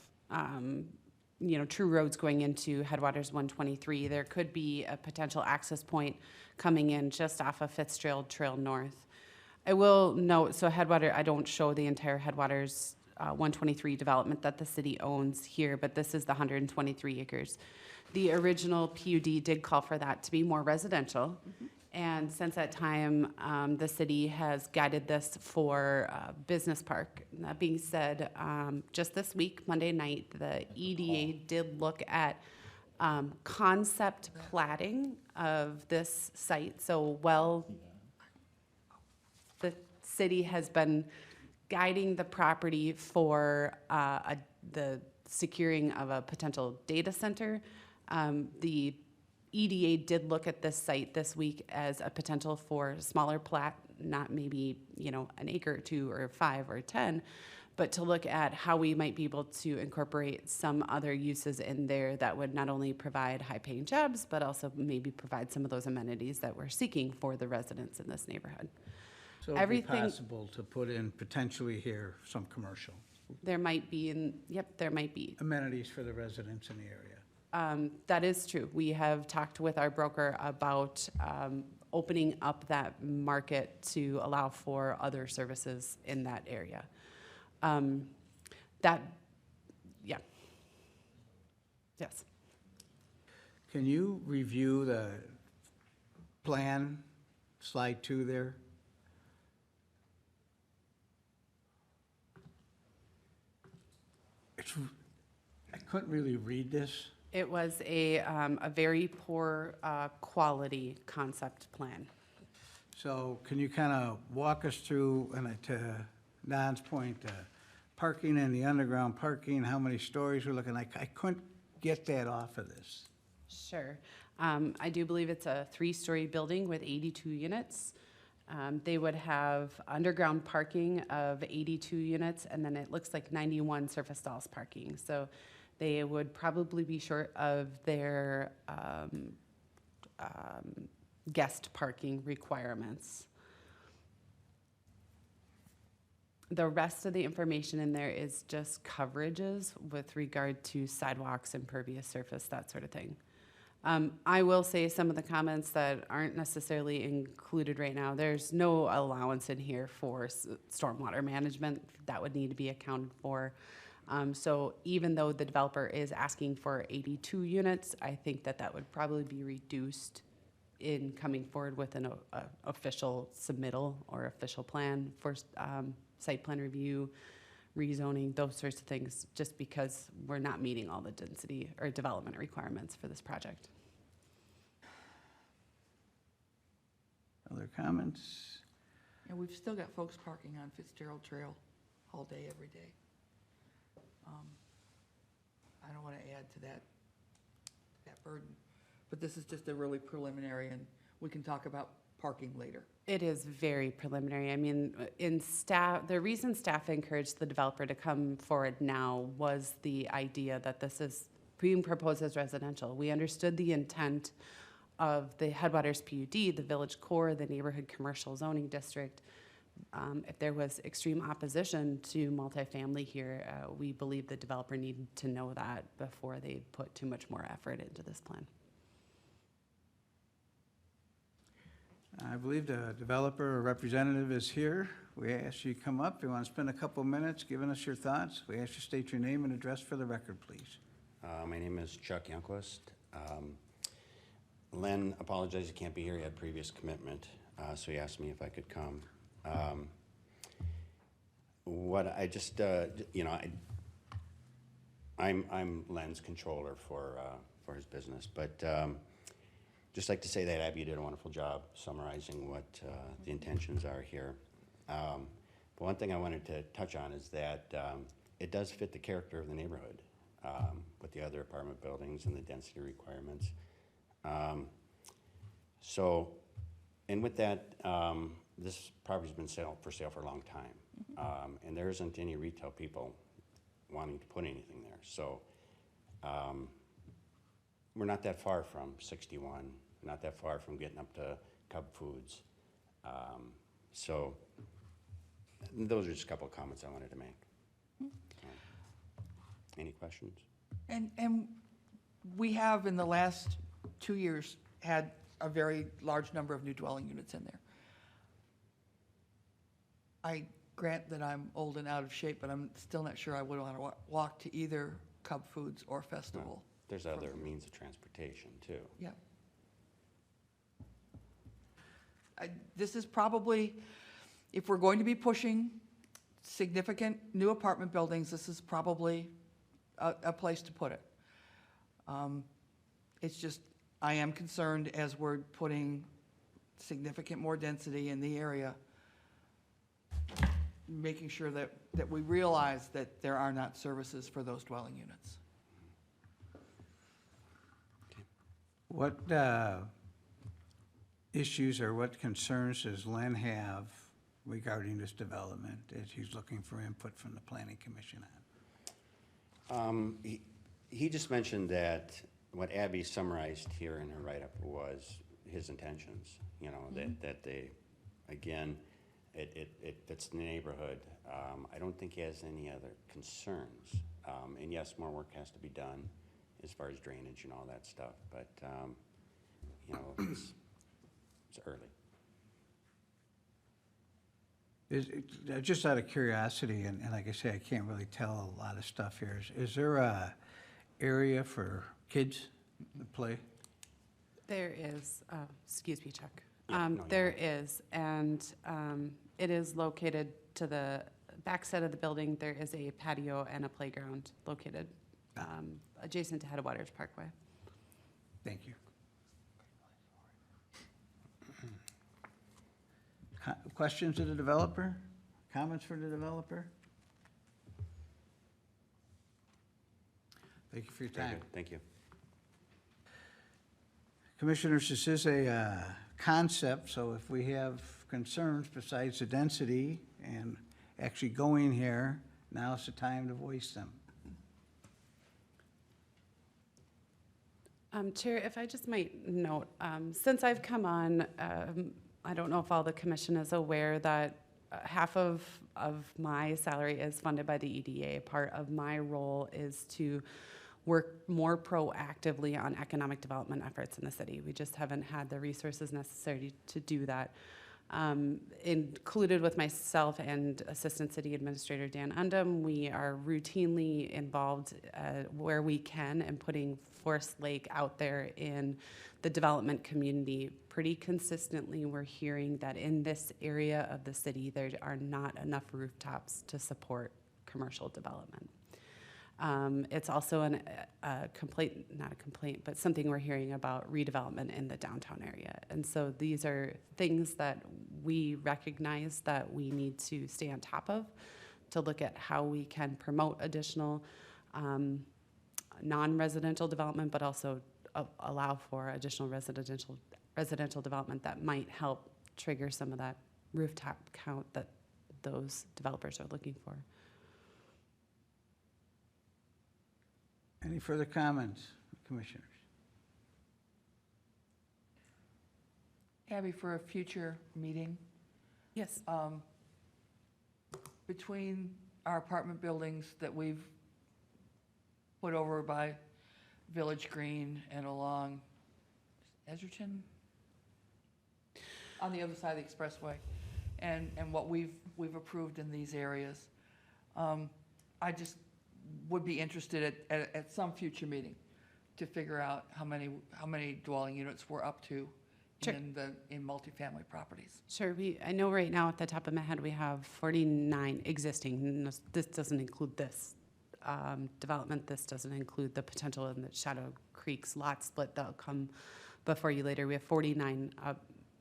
true roads going into Headwaters 123, there could be a potential access point coming in just off of Fitzgerald Trail North. I will note, so Headwater, I don't show the entire Headwaters 123 development that the city owns here, but this is the 123 acres. The original PUD did call for that to be more residential. And since that time, the city has guided this for business park. And that being said, just this week, Monday night, the EDA did look at concept platting of this site. So the city has been guiding the property for the securing of a potential data center. The EDA did look at this site this week as a potential for smaller plat, not maybe, an acre or 2 or 5 or 10, but to look at how we might be able to incorporate some other uses in there that would not only provide high-paying jobs, but also maybe provide some of those amenities that we're seeking for the residents in this neighborhood. So it'd be everything- possible to put in potentially here some commercial? There might be, there might be. amenities for the residents in the area. That is true. We have talked with our broker about opening up that market to allow for other services in that area. That, yeah. Yes. Can you review the plan, slide 2 there? I couldn't really read this. It was a very poor quality concept plan. So can you kind of walk us through, and to Don's point, parking and the underground parking, how many stories we're looking like? I couldn't get that off of this. Sure. I do believe it's a 3-story building with 82 units. They would have underground parking of 82 units, and then it looks like 91 surface stalls parking. So they would probably be short of their guest parking requirements. The rest of the information in there is just coverages with regard to sidewalks, impervious surface, that sort of thing. I will say some of the comments that aren't necessarily included right now. There's no allowance in here for stormwater management. That would need to be accounted for. So even though the developer is asking for 82 units, I think that that would probably be reduced in coming forward with an official submittal or official plan for site plan review, rezoning, those sorts of things, just because we're not meeting all the density or development requirements for this project. Other comments? And we've still got folks parking on Fitzgerald Trail all day, every day. I don't want to add to that burden, but this is just a really preliminary, and we can talk about parking later. It is very preliminary. I mean, the reason staff encouraged the developer to come forward now was the idea that this is being proposed as residential. We understood the intent of the Headwaters PUD, the village core, the neighborhood commercial zoning district. If there was extreme opposition to multifamily here, we believe the developer needed to know that before they put too much more effort into this plan. I believe the developer or representative is here. We ask you to come up. You want to spend a couple minutes giving us your thoughts? We ask you to state your name and address for the record, please. My name is Chuck Youngquist. Len apologized he can't be here. He had previous commitment, so he asked me if I could come. I'm Len's controller for his business, but just like to say that Abby did a wonderful job summarizing what the intentions are here. But one thing I wanted to touch on is that it does fit the character of the neighborhood with the other apartment buildings and the density requirements. And with that, this property's been for sale for a long time, and there isn't any retail people wanting to put anything there. So we're not that far from 61, not that far from getting up to Cub Foods. So those are just a couple of comments I wanted to make. Any questions? And we have, in the last 2 years, had a very large number of new dwelling units in there. I grant that I'm old and out of shape, but I'm still not sure I would want to walk to either Cub Foods or Festival. There's other means of transportation too. Yeah. This is probably, if we're going to be pushing significant new apartment buildings, this is probably a place to put it. It's just, I am concerned as we're putting significant more density in the area, making sure that we realize that there are not services for those dwelling units. What issues or what concerns does Len have regarding this development as he's looking for input from the Planning Commission on? He just mentioned that what Abby summarized here in her write-up was his intentions, you know, that they, again, It fits in the neighborhood. I don't think he has any other concerns. And yes, more work has to be done as far as drainage and all that stuff, but, you know, it's early. Just out of curiosity, and like I say, I can't really tell a lot of stuff here. Is there a area for kids to play? There is, excuse me, Chuck. Yeah, no, you're There right. is, and it is located to the backside of the building. There is a patio and a playground located adjacent to Headwaters Parkway. Thank you. Questions of the developer? Comments for the developer? Thank you for your Very time. good. Thank you. Commissioners, this is a concept, so if we have concerns besides the density and actually going here, now's the time to voice them. Chair, if I just might note, since I've come on, I don't know if all the commission is aware that half of my salary is funded by the EDA. Part of my role is to work more proactively on economic development efforts in the city. We just haven't had the resources necessary to do that. Included with myself and Assistant City Administrator Dan Undum, we are routinely involved where we can in putting Forest Lake out there in the development community. Pretty consistently, we're hearing that in this area of the city, there are not enough rooftops to support commercial development. It's also a complaint, not a complaint, but something we're hearing about redevelopment in the downtown area. And so these are things that we recognize that we need to stay on top of to look at how we can promote additional non-residential development, but also allow for additional residential development that might help trigger some of that rooftop count that those developers are looking for. Any further comments, commissioners? Abby, for a future meeting, Yes. between our apartment buildings that we've put over by Village Green and along Edgerton, on the other side of the expressway, and what we've approved in these areas, I just would be interested at some future meeting to figure out how many dwelling units we're up to Sure. in multifamily properties. Sure, I know right now at the top of my head, we have 49 existing. This doesn't include this development. This doesn't include the potential in the Shadow Creek's lot split that'll come before you later. We have 49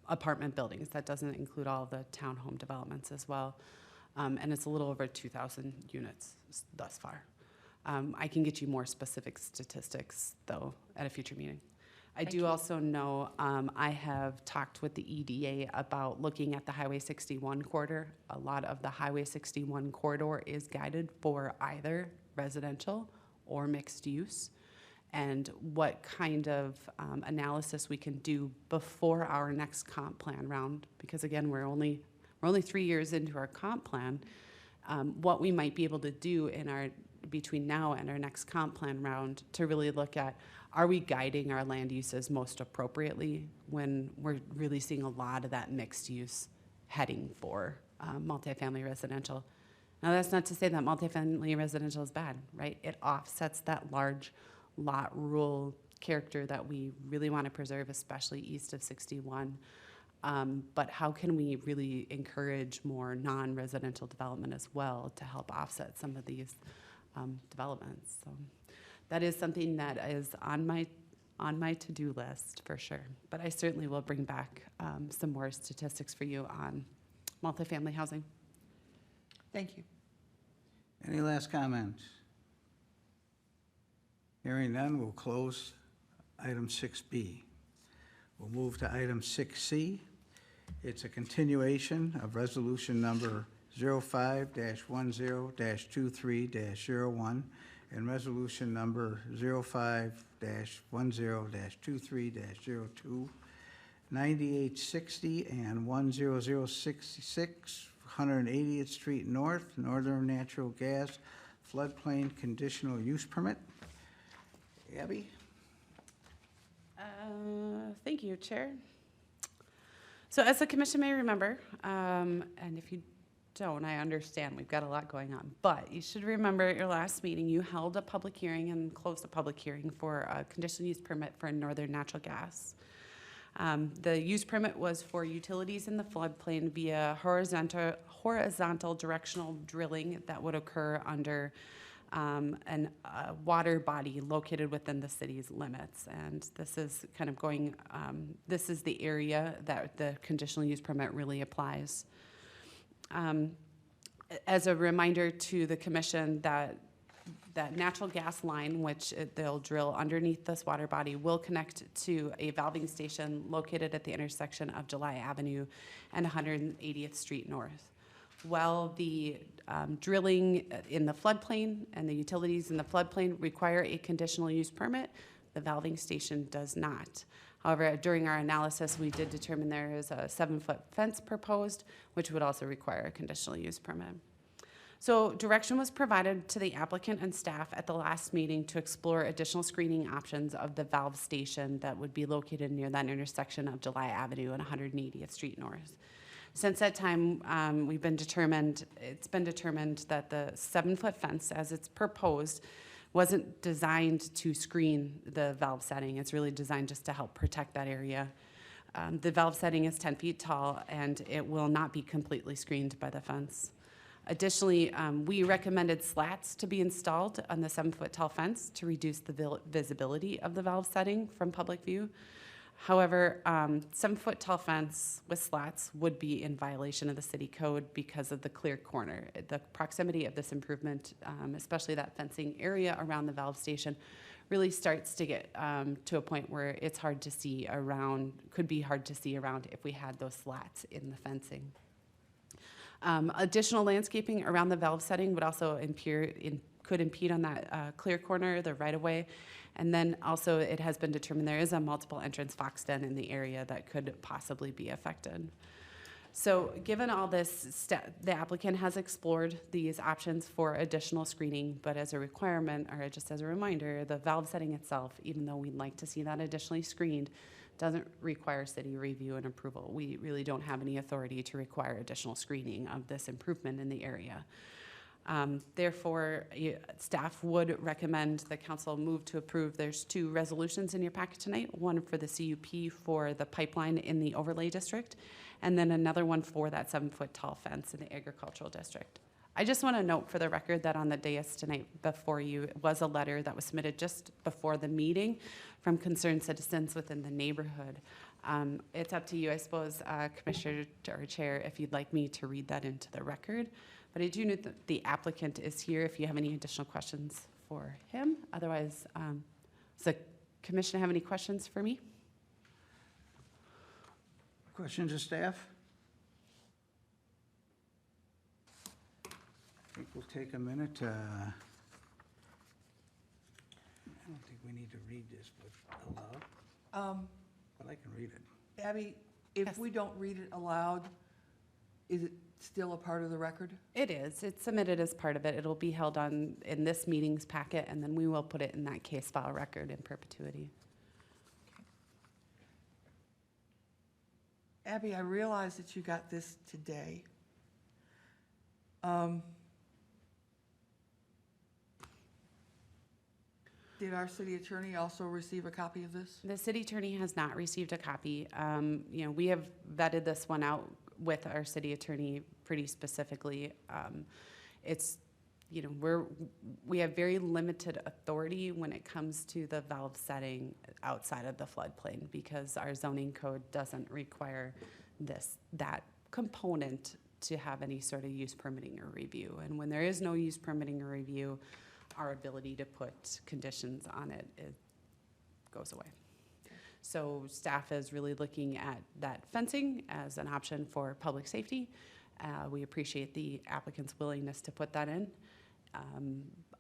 apartment buildings. That doesn't include all the townhome developments as well. And it's a little over 2,000 units thus far. I can get you more specific statistics, though, at a future meeting. I Thank do you. also know, I have talked with the EDA about looking at the Highway 61 corridor. A lot of the Highway 61 corridor is guided for either residential or mixed use. And what kind of analysis we can do before our next comp plan round, because again, we're only 3 years into our comp plan, what we might be able to do between now and our next comp plan round to really look at, are we guiding our land uses most appropriately when we're really seeing a lot of that mixed use heading for multifamily residential? Now, that's not to say that multifamily residential is bad, right? It offsets that large lot rural character that we really want to preserve, especially east of 61. But how can we really encourage more non-residential development as well to help offset some of these developments? So that is something that is on my to-do list for sure. But I certainly will bring back some more statistics for you on multifamily housing. Thank you. Any last comments? Hearing none, we'll close item 6B. We'll move to item 6C. It's a continuation of resolution number 05-10-23-01 and resolution number 05-10-23-02. 9860 and 10066, 180th Street North, Northern Natural Gas Floodplain Conditional Use Permit. Abby? Thank you, Chair. So as the commission may remember, and if you don't, I understand, we've got a lot going on, but you should remember at your last meeting, you held a public hearing and closed a public hearing for a conditional use permit for Northern Natural Gas. The use permit was for utilities in the floodplain via horizontal directional drilling that would occur under a water body located within the city's limits. And this is kind of going, this is the area that the conditional use permit really applies. As a reminder to the commission that natural gas line, which they'll drill underneath this water body, will connect to a valving station located at the intersection of July Avenue and 180th Street North. While the drilling in the floodplain and the utilities in the floodplain require a conditional use permit, the valving station does not. However, during our analysis, we did determine there is a 7-foot fence proposed, which would also require a conditional use permit. So direction was provided to the applicant and staff at the last meeting to explore additional screening options of the valve station that would be located near that intersection of July Avenue and 180th Street North. Since that time, it's been determined that the 7-foot fence, as it's proposed, wasn't designed to screen the valve setting. It's really designed just to help protect that area. The valve setting is 10 feet tall, and it will not be completely screened by the fence. Additionally, we recommended slats to be installed on the 7-foot tall fence to reduce the visibility of the valve setting from public view. However, 7-foot tall fence with slats would be in violation of the city code because of the clear corner. The proximity of this improvement, especially that fencing area around the valve station, really starts to get to a point where it's hard to see around, could be hard to see around if we had those slats in the fencing. Additional landscaping around the valve setting would also could impede on that clear corner, the right-of-way. And then also it has been determined there is a multiple entrance fox den in the area that could possibly be affected. So given all this, the applicant has explored these options for additional screening, but as a requirement, or just as a reminder, the valve setting itself, even though we'd like to see that additionally screened, doesn't require city review and approval. We really don't have any authority to require additional screening of this improvement in the area. Therefore, staff would recommend the council move to approve. There's 2 resolutions in your packet tonight, one for the CUP for the pipeline in the overlay district, and then another one for that 7-foot tall fence in the agricultural district. I just want to note for the record that on the dais tonight before you was a letter that was submitted just before the meeting from concerned citizens within the neighborhood. It's up to you, I suppose, Commissioner or Chair, if you'd like me to read that into the record. But I do know that the applicant is here if you have any additional questions for him. Otherwise, does the commission have any questions for me? Questions of staff? I think we'll take a minute. I don't think we need to read this, but aloud, but I can read it. Abby, if Yes. we don't read it aloud, is it still a part of the record? It is. It's submitted as part of it. It'll be held in this meeting's packet, and then we will put it in that case file record in perpetuity. Abby, I realize that you got this today. Did our city attorney also receive a copy of this? The city attorney has not received a copy. We have vetted this one out with our city attorney pretty specifically. We have very limited authority when it comes to the valve setting outside of the floodplain because our zoning code doesn't require that component to have any sort of use permitting or review. And when there is no use permitting or review, our ability to put conditions on it goes away. So staff is really looking at that fencing as an option for public safety. We appreciate the applicant's willingness to put that in.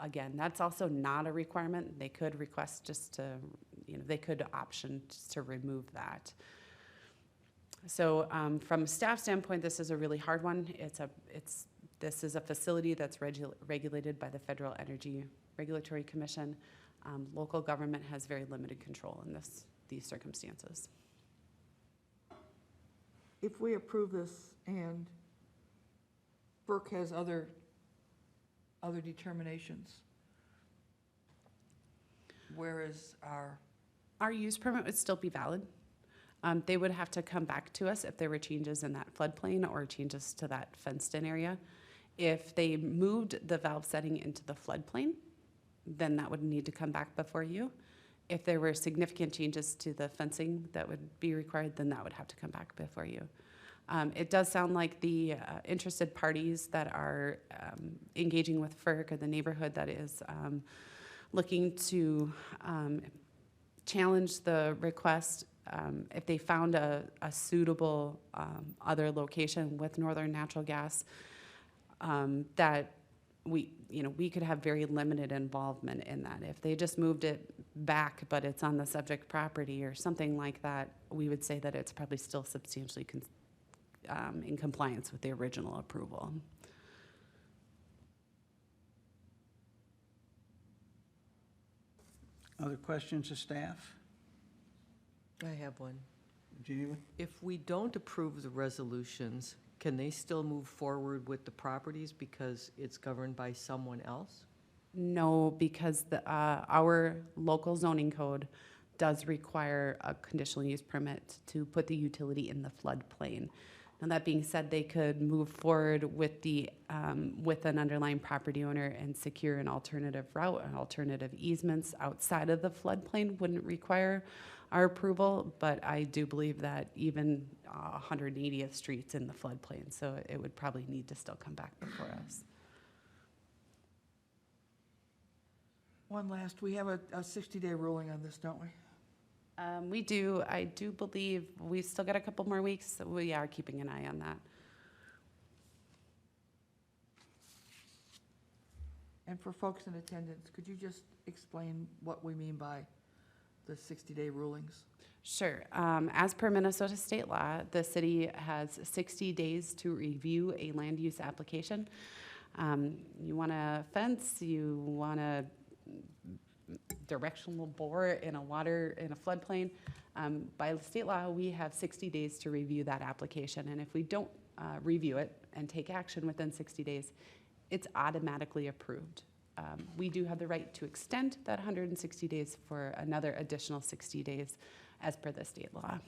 Again, that's also not a requirement. They could request just to, they could option just to remove that. So from a staff standpoint, this is a really hard one. This is a facility that's regulated by the Federal Energy Regulatory Commission. Local government has very limited control in these circumstances. If we approve this and FERC has other determinations, where is Our use permit would still be valid. They would have to come back to us if there were changes in that floodplain or changes to that fenced-in area. If they moved the valve setting into the floodplain, then that would need to come back before you. If there were significant changes to the fencing that would be required, then that would have to come back before you. It does sound like the interested parties that are engaging with FERC, or the neighborhood that is looking to challenge the request, if they found a suitable other location with Northern Natural Gas, that we could have very limited involvement in that. If they just moved it back, but it's on the subject property or something like that, we would say that it's probably still substantially in compliance with the original approval. Other questions of staff? I have one. Geneva? If we don't approve the resolutions, can they still move forward with the properties because it's governed by someone else? No, because our local zoning code does require a conditional use permit to put the utility in the floodplain. Now, that being said, they could move forward with an underlying property owner and secure an alternative route, and alternative easements outside of the floodplain wouldn't require our approval, but I do believe that even 180th Street's in the floodplain, so it would probably need to still come back before us. one last, we have a 60-day ruling on this, don't we? We do. I do believe we've still got a couple more weeks, so we are keeping an eye on that. And for folks in attendance, could you just explain what we mean by the 60-day rulings? Sure. As per Minnesota state law, the city has 60 days to review a land use application. You want a fence, you want a directional bore in a floodplain. By state law, we have 60 days to review that application. And if we don't review it and take action within 60 days, it's automatically approved. We do have the right to extend that 160 days for another additional 60 days as per the state law.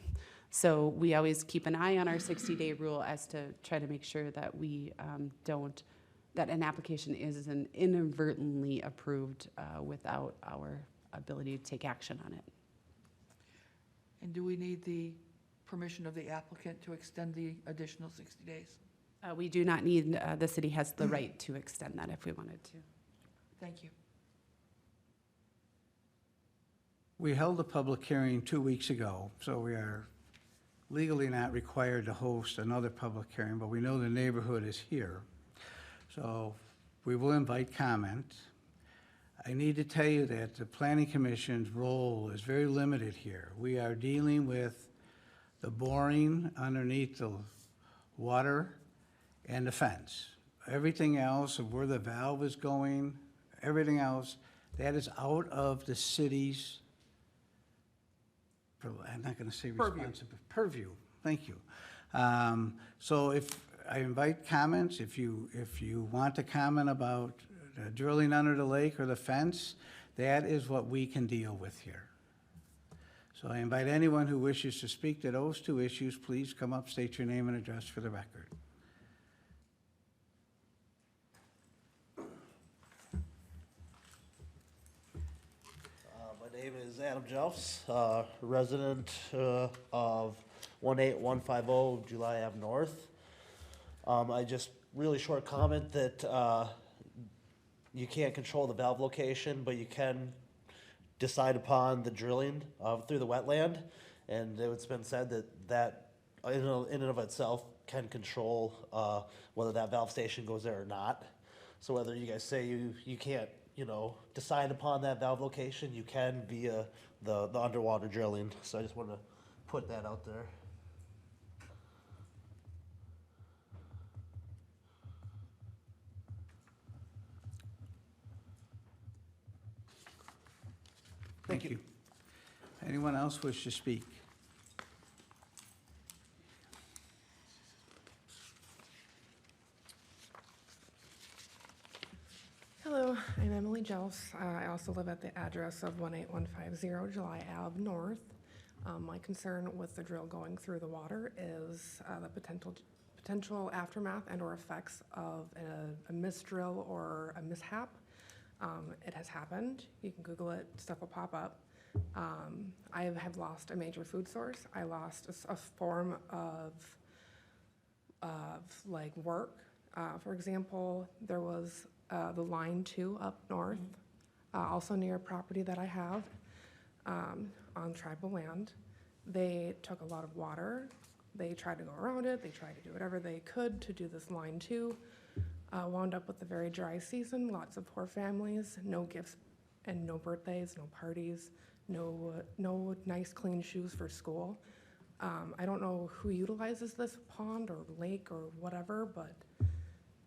So we always keep an eye on our 60-day rule as to try to make sure that we that an application isn't inadvertently approved without our ability to take action on it. And do we need the permission of the applicant to extend the additional 60 days? We do not need, the city has the right to extend that if we wanted to. Thank you. We held a public hearing 2 weeks ago, so we are legally not required to host another public hearing, but we know the neighborhood is here. So we will invite comment. I need to tell you that the Planning Commission's role is very limited here. We are dealing with the boring underneath the water and the fence. Everything else of where the valve is going, everything else, that is out of the city's, I'm not going to say responsibility, purview. Thank you. So if I invite comments, if you want to comment about drilling under the lake or the fence, that is what we can deal with here. So I invite anyone who wishes to speak to those two issues, please come up, state your name and address for the record. My name is Adam Jelfs, resident of 18150 July Ave North. I just really short comment that you can't control the valve location, but you can decide upon the drilling through the wetland. And it's been said that in and of itself can control whether that valve station goes there or not. So whether you guys say you can't, decide upon that valve location, you can via the underwater drilling. So I just want to put that out there. Thank you. Anyone else wish to speak? Hello, I'm Emily Jels. I also live at the address of 18150 July Ave North. My concern with the drill going through the water is the potential aftermath and/or effects of a misdrill or a mishap. It has happened. You can Google it, stuff will pop up. I have lost a major food source. I lost a form of like work. For example, there was the Line 2 up north, also near a property that I have on tribal land. They took a lot of water. They tried to go around it. They tried to do whatever they could to do this Line 2. Wound up with a very dry season, lots of poor families, no gifts and no birthdays, no parties, no nice clean shoes for school. I don't know who utilizes this pond or lake or whatever, but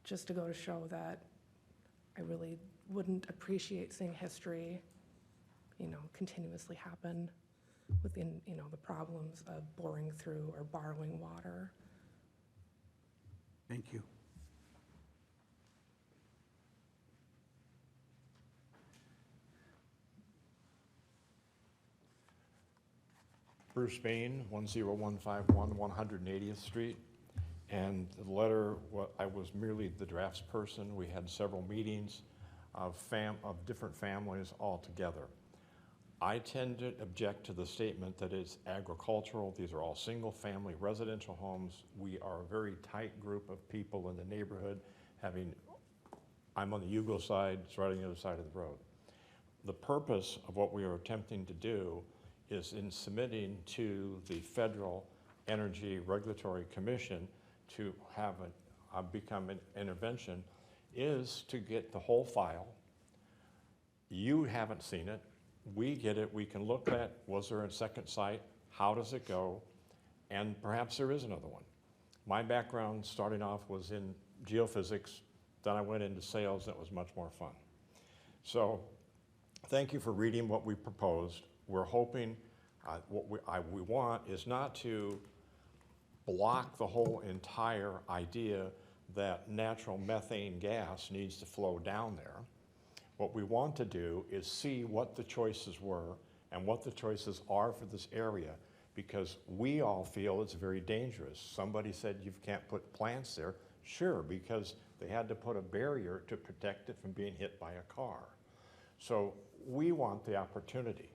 just to go to show that I really wouldn't appreciate seeing history, continuously happen within, the problems of boring through or borrowing water. Thank you. Bruce Bain, 10151 180th Street. And the letter, I was merely the draftsperson. We had several meetings of different families all together. I tend to object to the statement that it's agricultural. These are all single-family residential homes. We are a very tight group of people in the neighborhood I'm on the Yugo side, it's right on the other side of the road. The purpose of what we are attempting to do is in submitting to the Federal Energy Regulatory Commission to have become an intervention is to get the whole file. You haven't seen it. We get it. We can look at, was there a second site? How does it go? And perhaps there is another one. My background starting off was in geophysics. Then I went into sales. That was much more fun. So thank you for reading what we proposed. We're hoping what we want is not to block the whole entire idea that natural methane gas needs to flow down there. What we want to do is see what the choices were and what the choices are for this area, because we all feel it's very dangerous. Somebody said you can't put plants there. Sure, because they had to put a barrier to protect it from being hit by a car. So we want the opportunity.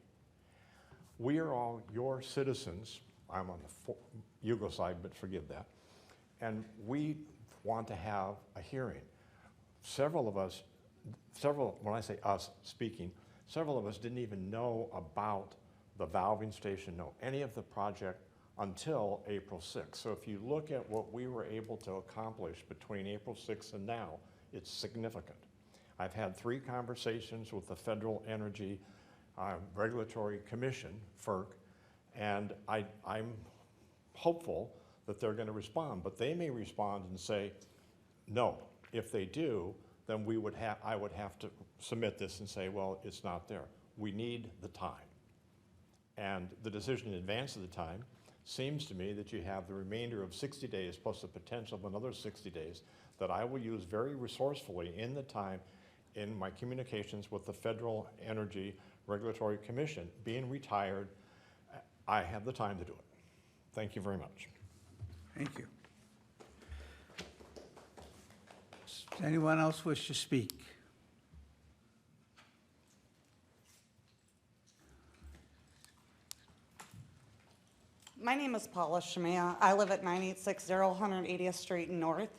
We are all your citizens. I'm on the Yugo side, but forgive that. And we want to have a hearing. When I say us speaking, several of us didn't even know about the valving station, know any of the project until April 6th. So if you look at what we were able to accomplish between April 6th and now, it's significant. I've had 3 conversations with the Federal Energy Regulatory Commission, FERC, and I'm hopeful that they're going to respond, but they may respond and say no. If they do, then I would have to submit this and say, well, it's not there. We need the time. And the decision in advance of the time seems to me that you have the remainder of 60 days plus the potential of another 60 days that I will use very resourcefully in the time in my communications with the Federal Energy Regulatory Commission. Being retired, I have the time to do it. Thank you very much. Thank you. Does anyone else wish to speak? My name is Paula Shemaya. I live at 9860 180th Street North.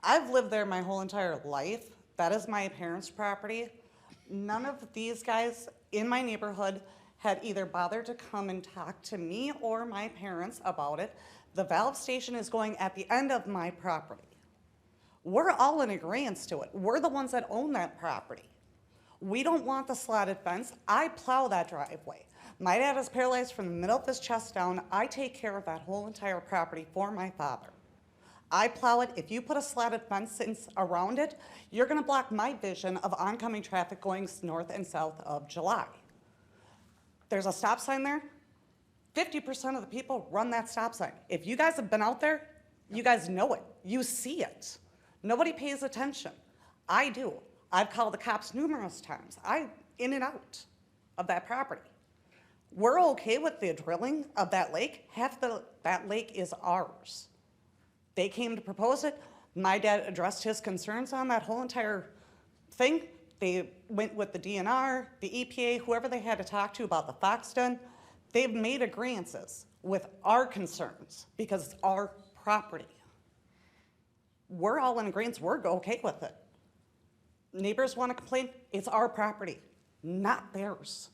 I've lived there my whole entire life. That is my parents' property. None of these guys in my neighborhood had either bothered to come and talk to me or my parents about it. The valve station is going at the end of my property. We're all in agreement to it. We're the ones that own that property. We don't want the slatted fence. I plow that driveway. My dad is paralyzed from the middle of his chest down. I take care of that whole entire property for my father. I plow it. If you put a slatted fence around it, you're gonna block my vision of oncoming traffic going north and south of July. There's a stop sign there. 50% of the people run that stop sign. If you guys have been out there, you guys know it. You see it. Nobody pays attention. I do. I've called the cops numerous times. I'm in and out of that property. We're okay with the drilling of that lake. That lake is ours. They came to propose it. My dad addressed his concerns on that whole entire thing. They went with the DNR, the EPA, whoever they had to talk to about the Fox Den. They've made agreeances with our concerns because it's our property. We're all in agreement. We're okay with it. Neighbors want to complain. It's our property, not theirs.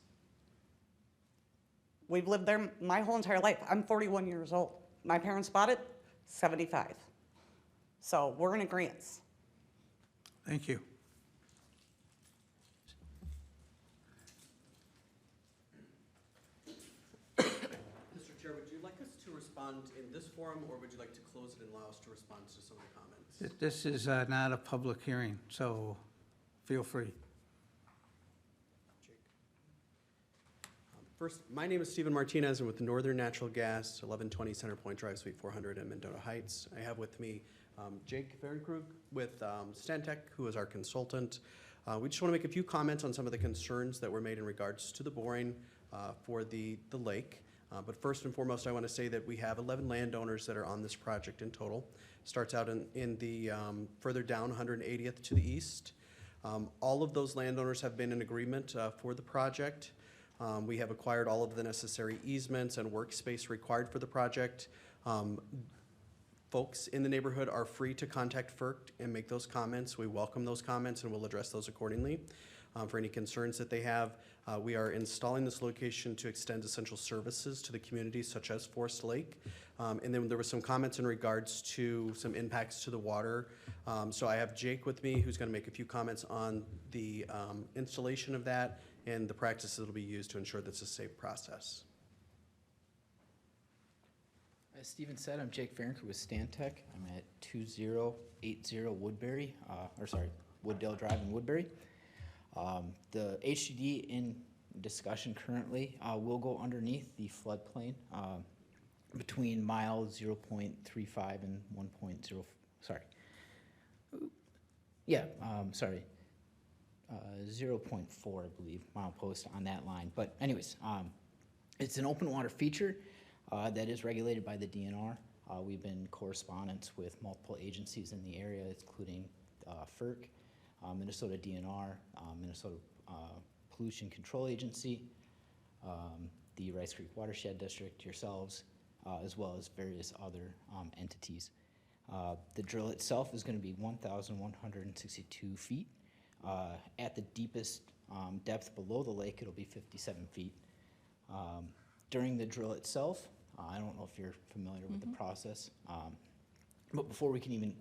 We've lived there my whole entire life. I'm 41 years old. My parents bought it, 75. So we're in agreement. Thank you. Mr. Chair, would you like us to respond in this forum, or would you like to close it and allow us to respond to some of the comments? This is not a public hearing, so feel free. First, my name is Stephen Martinez. I'm with Northern Natural Gas, 1120 Center Point Drive, Suite 400 in Mendota Heights. I have with me Jake Fahrenkrug with Stantec, who is our consultant. We just want to make a few comments on some of the concerns that were made in regards to the boring for the lake. But first and foremost, I want to say that we have 11 landowners that are on this project in total. Starts out in the further down 180th to the east. All of those landowners have been in agreement for the project. We have acquired all of the necessary easements and workspace required for the project. Folks in the neighborhood are free to contact FERC and make those comments. We welcome those comments and we'll address those accordingly. For any concerns that they have, we are installing this location to extend essential services to the community, such as Forest Lake. And then there were some comments in regards to some impacts to the water. So I have Jake with me, who's going to make a few comments on the installation of that and the practices that will be used to ensure that's a safe process. As Stephen said, I'm Jake Fahrenkrug with Stantec. I'm at 2080 Woodbury, Wooddale Drive in Woodbury. The HDD in discussion currently will go underneath the floodplain between mile 0.35 and 1.0, sorry. 0.4, I believe, mile post on that line. But anyways, it's an open water feature that is regulated by the DNR. We've been in correspondence with multiple agencies in the area, including FERC, Minnesota DNR, Minnesota Pollution Control Agency, the Rice Creek Watershed District, yourselves, as well as various other entities. The drill itself is going to be 1,162 feet. At the deepest depth below the lake, it'll be 57 feet. During the drill itself, I don't know if you're familiar with the process, but before we can even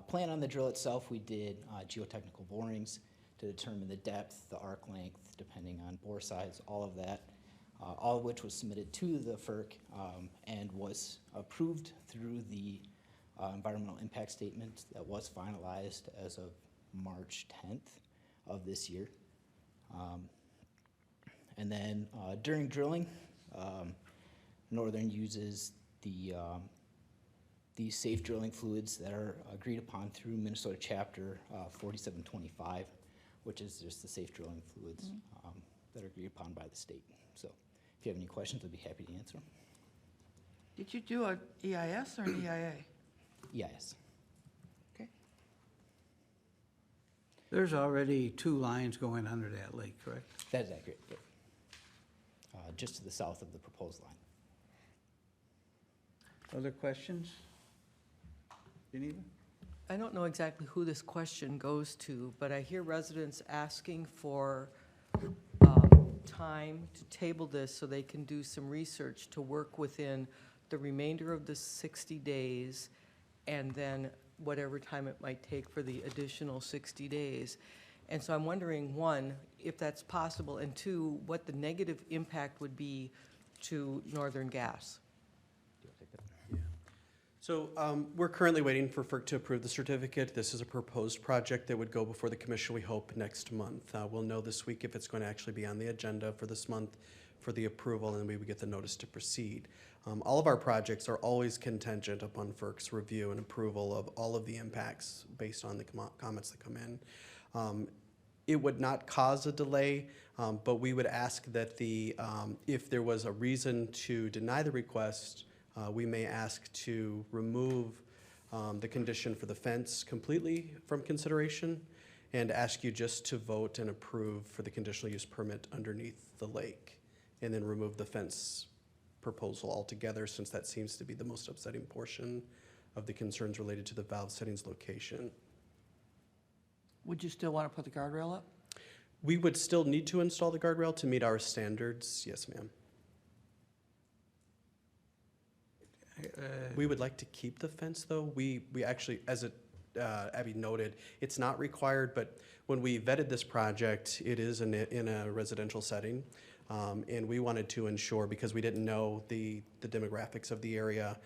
plan on the drill itself, we did geotechnical borings to determine the depth, the arc length, depending on bore size, all of that, all of which was submitted to the FERC and was approved through the environmental impact statement that was finalized as of March 10th of this year. And then during drilling, Northern uses the safe drilling fluids that are agreed upon through Minnesota Chapter 4725, which is just the safe drilling fluids that are agreed upon by the state. So if you have any questions, I'd be happy to answer them. Did you do an EIS or an EIA? EIS. Okay. There's already 2 lines going under that lake, correct? That is accurate, yep. Just to the south of the proposed line. Other questions? Geneva? I don't know exactly who this question goes to, but I hear residents asking for time to table this so they can do some research to work within the remainder of the 60 days and then whatever time it might take for the additional 60 days. And so I'm wondering, one, if that's possible, and two, what the negative impact would be to Northern Gas. So we're currently waiting for FERC to approve the certificate. This is a proposed project that would go before the commission, we hope, next month. We'll know this week if it's going to actually be on the agenda for this month for the approval, and we would get the notice to proceed. All of our projects are always contingent upon FERC's review and approval of all of the impacts based on the comments that come in. It would not cause a delay, but we would ask that if there was a reason to deny the request, we may ask to remove the condition for the fence completely from consideration and ask you just to vote and approve for the conditional use permit underneath the lake, and then remove the fence proposal altogether, since that seems to be the most upsetting portion of the concerns related to the valve settings location. Would you still want to put the guardrail up? We would still need to install the guardrail to meet our standards, yes, ma'am. We would like to keep the fence, though. We actually, as Abby noted, it's not required, but when we vetted this project, it is in a residential setting. And we wanted to ensure, because we didn't know the demographics of the area,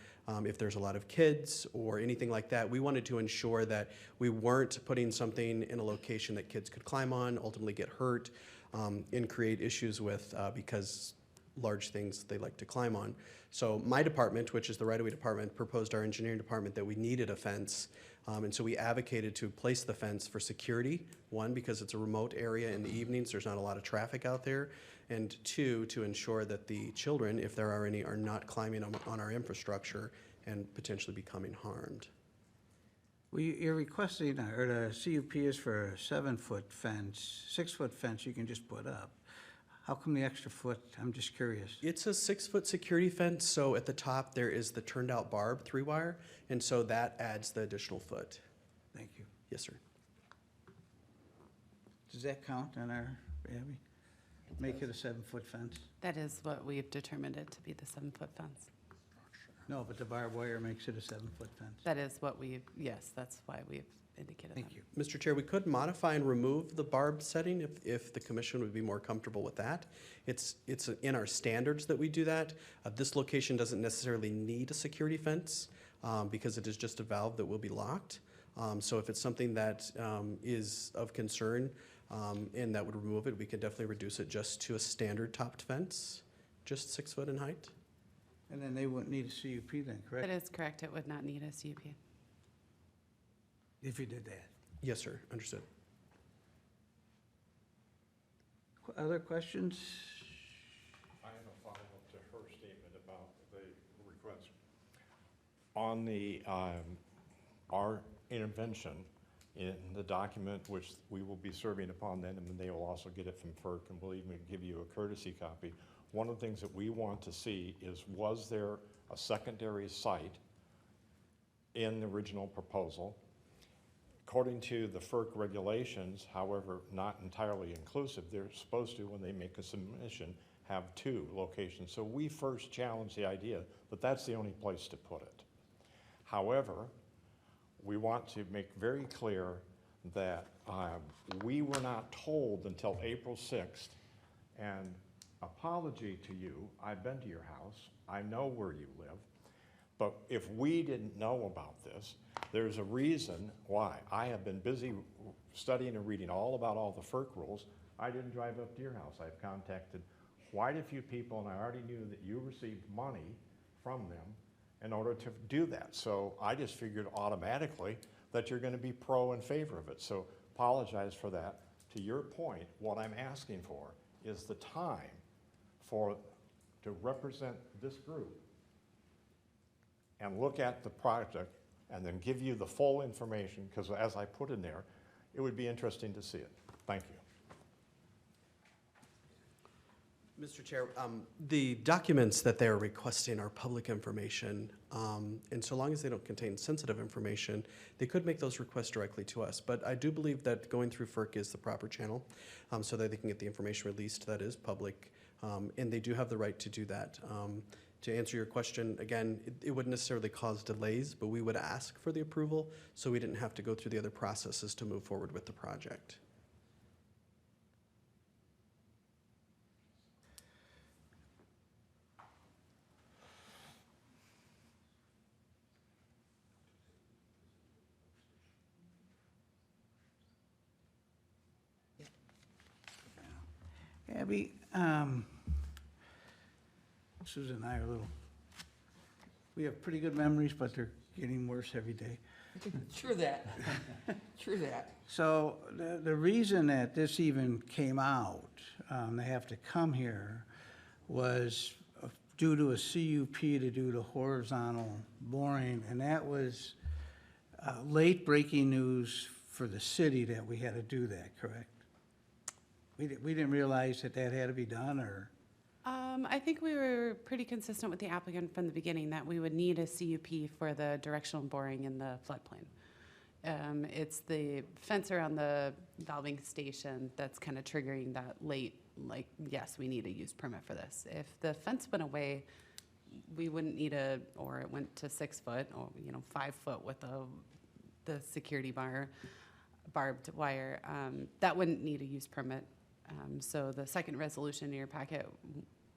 if there's a lot of kids or anything like that, we wanted to ensure that we weren't putting something in a location that kids could climb on, ultimately get hurt, and create issues with, because large things they like to climb on. So my department, which is the right-of-way department, proposed our engineering department that we needed a fence. And so we advocated to place the fence for security. One, because it's a remote area in the evenings, there's not a lot of traffic out there. And two, to ensure that the children, if there are any, are not climbing on our infrastructure and potentially becoming harmed. Well, you're requesting, or the CUP is for a 7-foot fence, 6-foot fence you can just put up. How come the extra foot? I'm just curious. It's a 6-foot security fence, so at the top there is the turned out barb 3-wire, and so that adds the additional foot. Thank you. Yes, sir. Does that count on our, Abby? Make it a 7-foot fence? That is what we've determined it to be, the 7-foot fence. No, but the barbed wire makes it a 7-foot fence. That is what we, yes, that's why we've indicated that. Thank you. Mr. Chair, we could modify and remove the barbed setting if the commission would be more comfortable with that. It's in our standards that we do that. This location doesn't necessarily need a security fence because it is just a valve that will be locked. So if it's something that is of concern and that would remove it, we could definitely reduce it just to a standard topped fence, just 6 foot in height. And then they wouldn't need a CUP then, correct? That is correct, it would not need a CUP. If you did that. Yes, sir, understood. Other questions? I have a follow-up to her statement about the request. On the, our intervention in the document, which we will be serving upon them, and they will also get it from FERC, and we'll even give you a courtesy copy. One of the things that we want to see is, was there a secondary site in the original proposal? According to the FERC regulations, however, not entirely inclusive, they're supposed to, when they make a submission, have 2 locations. So we first challenged the idea that that's the only place to put it. However, we want to make very clear that we were not told until April 6th, and apology to you, I've been to your house, I know where you live, but if we didn't know about this, there's a reason why. I have been busy studying and reading all about all the FERC rules. I didn't drive up to your house. I've contacted quite a few people, and I already knew that you received money from them in order to do that. So I just figured automatically that you're going to be pro in favor of it. So apologize for that. To your point, what I'm asking for is the time to represent this group and look at the project and then give you the full information, because as I put in there, it would be interesting to see it. Thank you. Mr. Chair, the documents that they're requesting are public information, and so long as they don't contain sensitive information, they could make those requests directly to us. But I do believe that going through FERC is the proper channel, so that they can get the information released that is public, and they do have the right to do that. To answer your question, again, it wouldn't necessarily cause delays, but we would ask for the approval so we didn't have to go through the other processes to move forward with the project. Abby, Susan and I are a little, we have pretty good memories, but they're getting worse every day. True that. True that. So the reason that this even came out, they have to come here, was due to a CUP to do the horizontal boring, and that was late breaking news for the city that we had to do that, correct? We didn't realize that that had to be done, or? I think we were pretty consistent with the applicant from the beginning that we would need a CUP for the directional boring in the floodplain. It's the fence around the valving station that's kind of triggering that late, like, yes, we need a use permit for this. If the fence went away, we wouldn't need or it went to 6 foot, or, 5 foot with the security barbed wire, that wouldn't need a use permit. So the second resolution in your packet,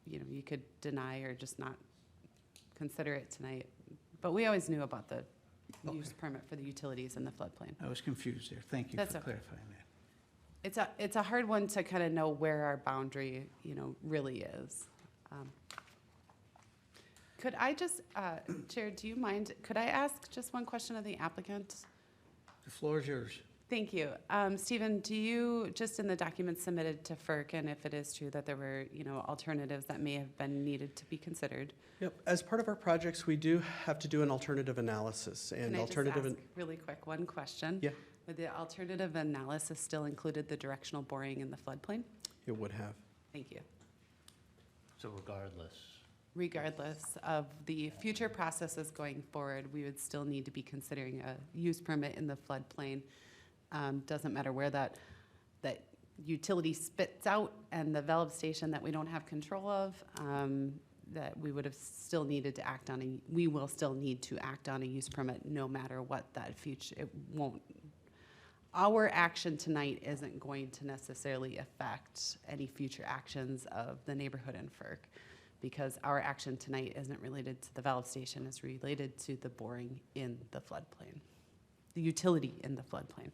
you could deny or just not consider it tonight. But we always knew about the use permit for the utilities in the floodplain. I was confused there. Thank you That's for okay. clarifying that. It's a hard one to kind of know where our boundary, really is. Could I just, Chair, do you mind, could I ask just one question of the applicant? The floor is yours. Thank you. Stephen, do you, just in the documents submitted to FERC, and if it is true that there were, alternatives that may have been needed to be considered? Yep, as part of our projects, we do have to do an alternative analysis, and Can I just alternative. ask really quick one question? Yeah. Would the alternative analysis still included the directional boring in the floodplain? It would have. Thank you. So regardless. Regardless of the future processes going forward, we would still need to be considering a use permit in the floodplain. Doesn't matter where that utility spits out and the valve station that we don't have control of, that we would have still needed to act on we will still need to act on a use permit no matter what that future, it won't. Our action tonight isn't going to necessarily affect any future actions of the neighborhood in FERC, because our action tonight isn't related to the valve station, it's related to the boring in the floodplain, the utility in the floodplain.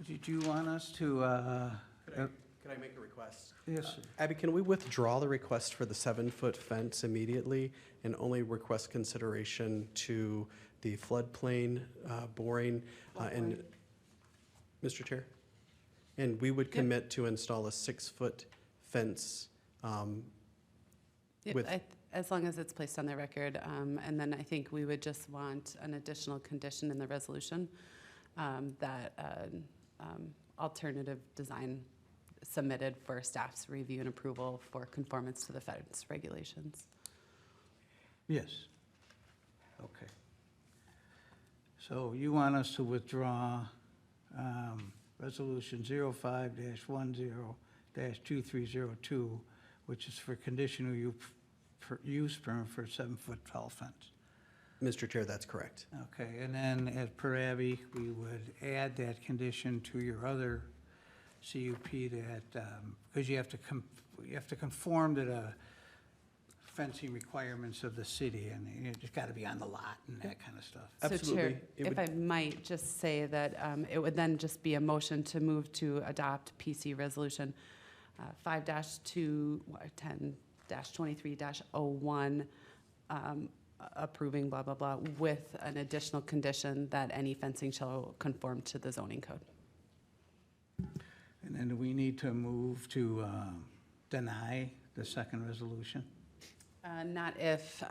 Did you want us to, Could I make a request? yes, sir. Abby, can we withdraw the request for the 7-foot fence immediately and only request consideration to the floodplain boring? And, Mr. Chair? And we would commit to install a 6-foot fence with, As long as it's placed on the record, and then I think we would just want an additional condition in the resolution that alternative design submitted for staff's review and approval for conformance to the fence regulations. Yes. Okay. So you want us to withdraw Resolution 05-10-2302, which is for conditional use permit for a 7-foot tall fence. Mr. Chair, that's correct. Okay, and then as per Abby, we would add that condition to your other CUP that, because you have to conform to the fencing requirements of the city, and it's got to be on the lot and that kind of stuff. So Absolutely. Chair, It if would- I might just say that it would then just be a motion to move to adopt PC Resolution 5-10-23-01, approving blah, blah, blah, with an additional condition that any fencing shall conform to the zoning code. And then do we need to move to deny the second resolution? Not if,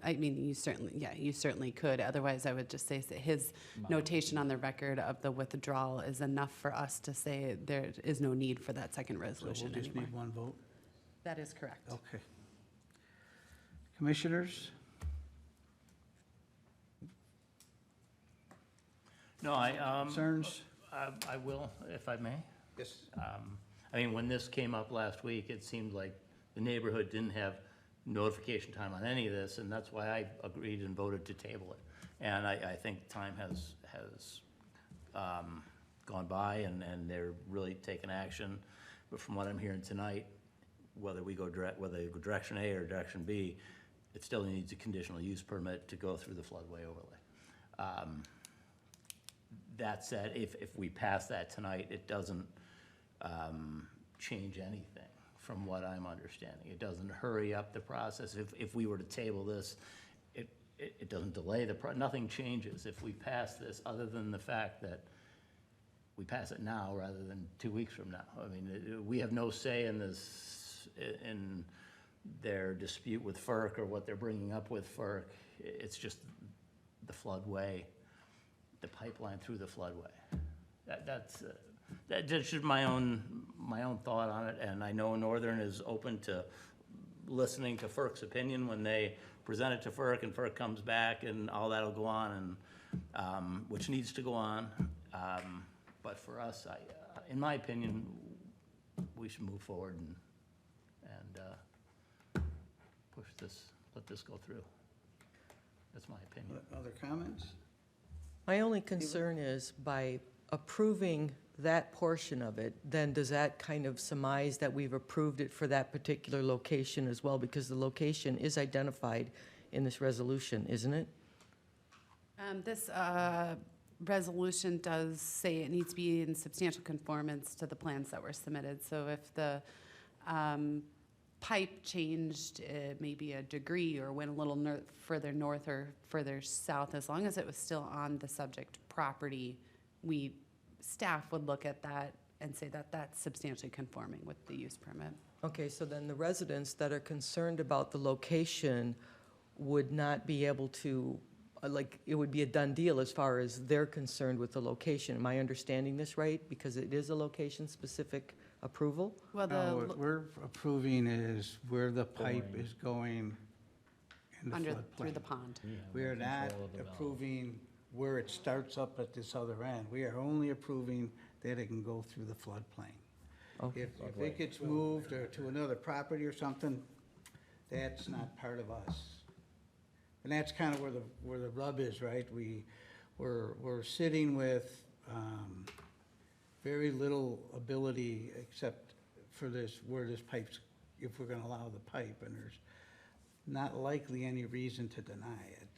you certainly could. Otherwise, I would just say that his notation on the record of the withdrawal is enough for us to say there is no need for that second So resolution we'll just anymore. need one vote? That is correct. Okay. Commissioners? No, I Concerns? will, if I may. Yes. When this came up last week, it seemed like the neighborhood didn't have notification time on any of this, and that's why I agreed and voted to table it. And I think time has gone by, and they're really taking action. But from what I'm hearing tonight, whether they go direction A or direction B, it still needs a conditional use permit to go through the floodway overlay. That said, if we pass that tonight, it doesn't change anything from what I'm understanding. It doesn't hurry up the process. If we were to table this, it doesn't delay nothing changes if we pass this, other than the fact that we pass it now rather than 2 weeks from now. I mean, we have no say in this, in their dispute with FERC or what they're bringing up with FERC. It's just the floodway, the pipeline through the floodway. That's just my own thought on it, and I know Northern is open to listening to FERC's opinion when they present it to FERC, and FERC comes back, and all that'll go on, and which needs to go on. But for us, in my opinion, we should move forward and push this, let this go through. That's my opinion. Other comments? My only concern is by approving that portion of it, then does that kind of surmise that we've approved it for that particular location as well? Because the location is identified in this resolution, isn't it? This resolution does say it needs to be in substantial conformance to the plans that were submitted. So if the pipe changed maybe a degree or went a little further north or further south, as long as it was still on the subject property, staff would look at that and say that that's substantially conforming with the use permit. Okay, so then the residents that are concerned about the location would not be able to, like, it would be a done deal as far as they're concerned with the location. Am I understanding this right? Because it is a location-specific approval? Well, No, what we're approving is where the pipe is going in the through the floodplain. pond. We are not approving where it starts up at this other end. We are only approving that it can go through the floodplain. Okay. If it gets moved or to another property or something, that's not part of us. And that's kind of where the rub is, right? We're sitting with very little ability except for this, where this pipe's, if we're gonna allow the pipe, and there's not likely any reason to deny it.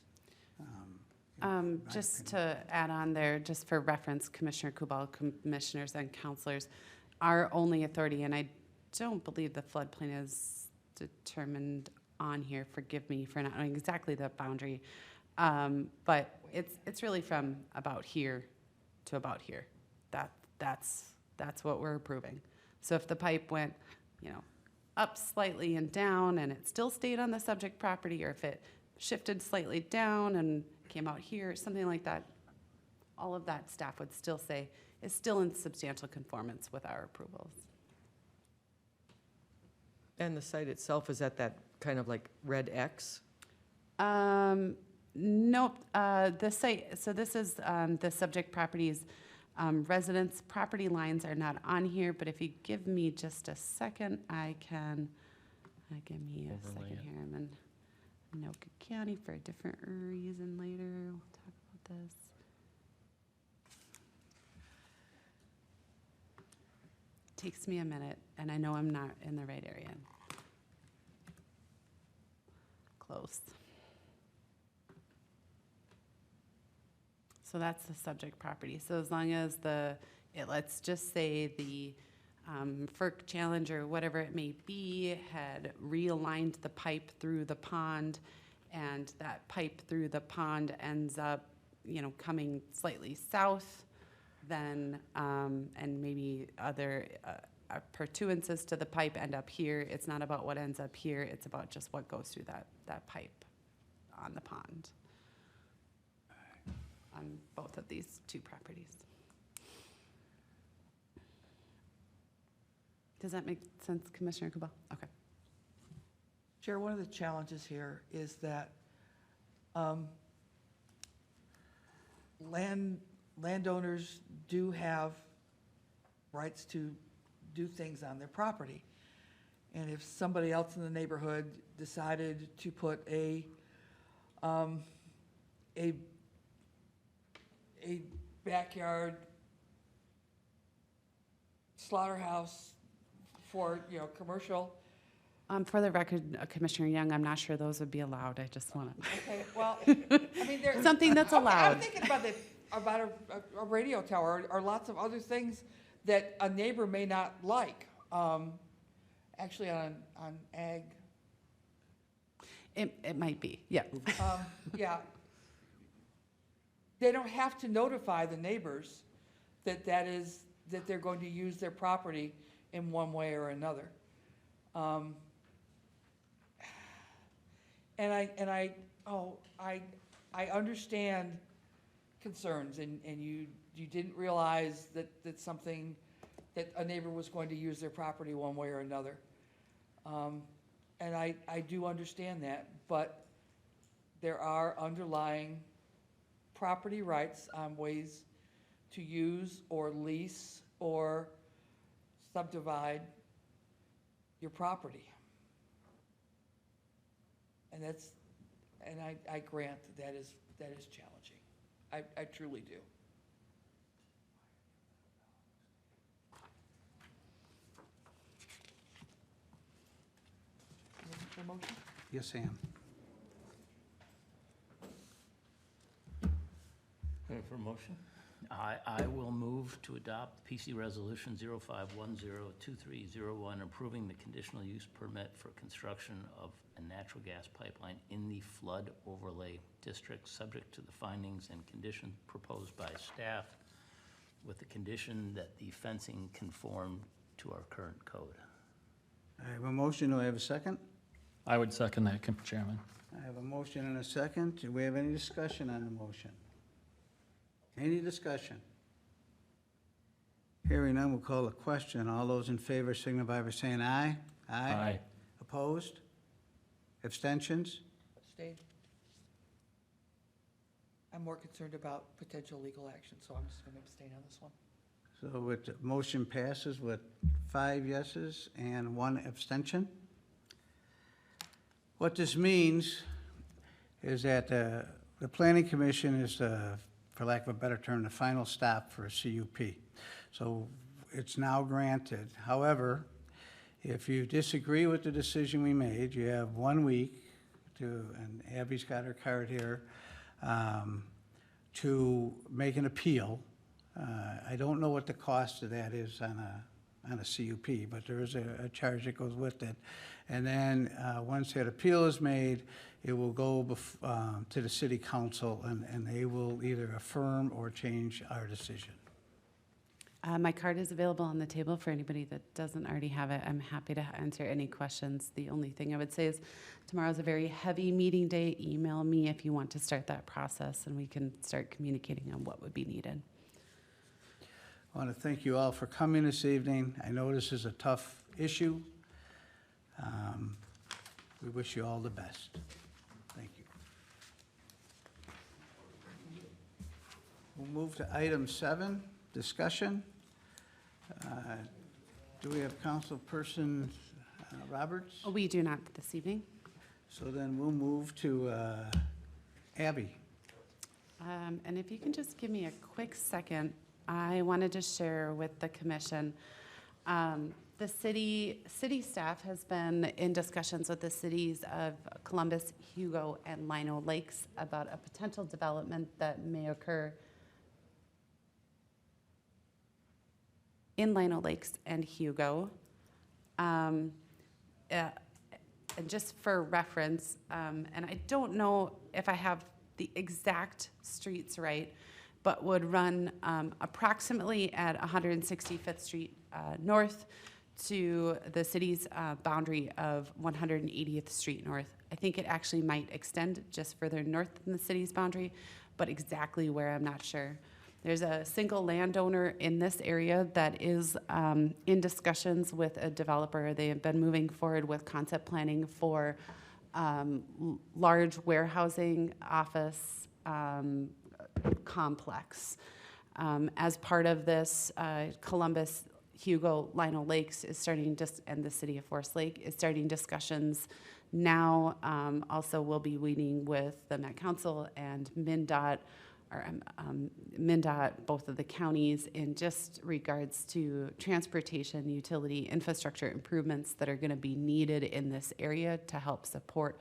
in my Just opinion. to add on there, just for reference, Commissioner Kubal, commissioners and counselors, our only authority, and I don't believe the floodplain is determined on here, forgive me for not knowing exactly the boundary, but it's really from about here to about here. That's what we're approving. So if the pipe went, up slightly and down, and it still stayed on the subject property, or if it shifted slightly down and came out here, something like that, all of that staff would still say is still in substantial conformance with our approvals. And the site itself is at that kind of like red X? Nope, the site, so this is the subject properties. Residence property lines are not on here, but if you give me just a second, I can, give me a Overlay second it. here. I'm in Anoka County for a different reason later. We'll talk about this. Takes me a minute, and I know I'm not in the right area. Close. So that's the subject property. So as long as let's just say the FERC challenge or whatever it may be had realigned the pipe through the pond, and that pipe through the pond ends up, coming slightly south, then, and maybe other pursuances to the pipe end up here. It's not about what ends up here, it's about just what goes through that pipe on the pond on both of these two properties. Does that make sense, Commissioner Kubal? Okay. Chair, one of the challenges here is that landowners do have rights to do things on their property. And if somebody else in the neighborhood decided to put a backyard slaughterhouse for, commercial. For the record, Commissioner Young, I'm not sure those would be allowed. I just want to. Okay, well, I mean, there's. Something that's Okay, allowed. I'm thinking about a radio tower or lots of other things that a neighbor may not like. actually on ag. It might be, yeah. Yeah. They don't have to notify the neighbors that they're going to use their property in one way or another. And I understand concerns, and you didn't realize that that a neighbor was going to use their property one way or another. And I do understand that, but there are underlying property rights on ways to use or lease or subdivide your property. And I grant that is challenging. I truly do. Looking for a motion? Yes, Sam. Ready for a motion? I will move to adopt PC Resolution 05102301, approving the conditional use permit for construction of a natural gas pipeline in the flood overlay district, subject to the findings and conditions proposed by staff, with the condition that the fencing conform to our current code. I have a motion. Do I have a second? I would second that, Chairman. I have a motion and a second. Do we have any discussion on the motion? Any discussion? Hearing none, we'll call a question. All those in favor signify by saying aye. Aye. Opposed? Abstentions? Abstain. I'm more concerned about potential legal action, so I'm just going to abstain on this one. So the motion passes with 5 yeses and 1 abstention. What this means is that the Planning Commission is, for lack of a better term, the final stop for a CUP. So it's now granted. However, if you disagree with the decision we made, you have 1 week to, and Abby's got her card here, to make an appeal. I don't know what the cost of that is on a CUP, but there is a charge that goes with it. And then once that appeal is made, it will go to the city council, and they will either affirm or change our decision. My card is available on the table for anybody that doesn't already have it. I'm happy to answer any questions. The only thing I would say is tomorrow's a very heavy meeting day. Email me if you want to start that process, and we can start communicating on what would be needed. I want to thank you all for coming this evening. I know this is a tough issue. We wish you all the best. Thank you. We'll move to item 7, discussion. Do we have Councilperson Roberts? We do not this evening. So then we'll move to Abby. And if you can just give me a quick second, I wanted to share with the commission. The city staff has been in discussions with the cities of Columbus, Hugo, and Lino Lakes about a potential development that may occur in Lino Lakes and Hugo. And just for reference, and I don't know if I have the exact streets right, but would run approximately at 165th Street North to the city's boundary of 180th Street North. I think it actually might extend just further north than the city's boundary, but exactly where, I'm not sure. There's a single landowner in this area that is in discussions with a developer. They have been moving forward with concept planning for large warehousing office complex. As part of this, Columbus, Hugo, Lino Lakes is starting, and the city of Forest Lake is starting discussions now. Also, we'll be meeting with the Met Council and MnDOT, both of the counties, in just regards to transportation, utility, infrastructure improvements that are going to be needed in this area to help support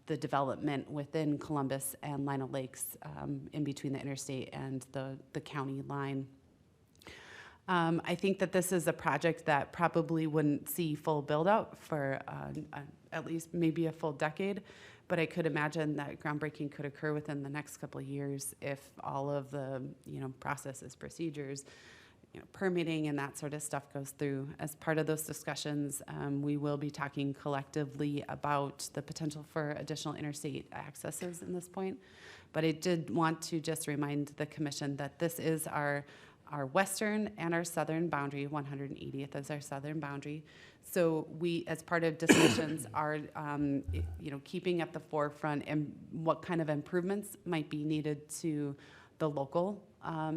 the development within Columbus and Lino Lakes, in between the interstate and the county line. I think that this is a project that probably wouldn't see full build-out for at least maybe a full decade, but I could imagine that groundbreaking could occur within the next couple of years if all of the, processes, procedures, permitting and that sort of stuff goes through. As part of those discussions, we will be talking collectively about the potential for additional interstate accesses in this point. But I did want to just remind the commission that this is our western and our southern boundary. 180th is our southern boundary. So we, as part of discussions, are keeping at the forefront and what kind of improvements might be needed to the local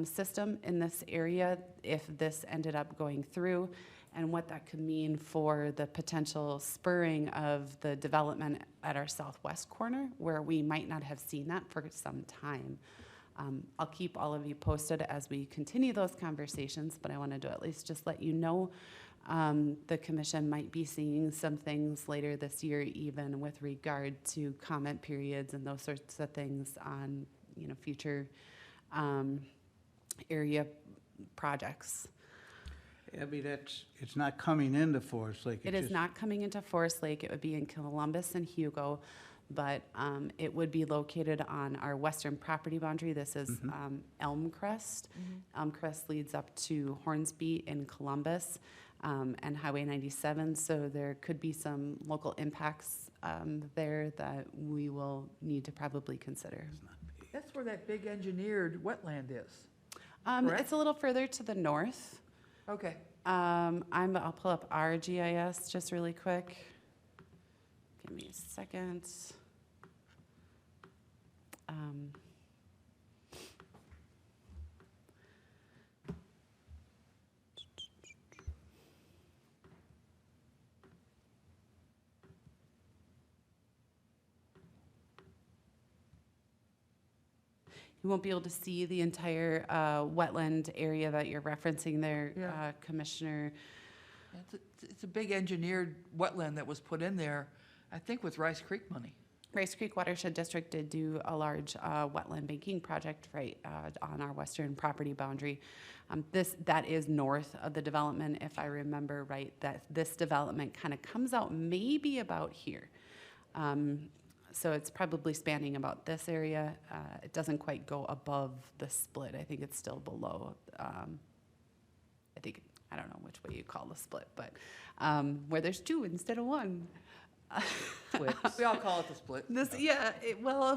system in this area if this ended up going through, and what that could mean for the potential spurring of the development at our southwest corner, where we might not have seen that for some time. I'll keep all of you posted as we continue those conversations, but I wanted to at least just let you know the commission might be seeing some things later this year, even with regard to comment periods and those sorts of things on future area projects. Abby, it's not coming into Forest Lake. It is not coming into Forest Lake. It would be in Columbus and Hugo, but it would be located on our western property boundary. This is Elm Crest. Elm Crest leads up to Hornsby in Columbus and Highway 97, so there could be some local impacts there that we will need to probably consider. That's where that big engineered wetland is. Correct? It's a little further to the north. Okay. I'll pull up our GIS just really quick. Give me a second. You won't be able to see the entire wetland area that you're referencing there, Yeah. Commissioner. It's a big engineered wetland that was put in there, I think with Rice Creek money. Rice Creek Watershed District did do a large wetland banking project right on our western property boundary. That is north of the development, if I remember right, that this development kind of comes out maybe about here. So it's probably spanning about this area. It doesn't quite go above the split. I think it's still below. I don't know which way you call the split, but where there's two instead of one. We all call it the split.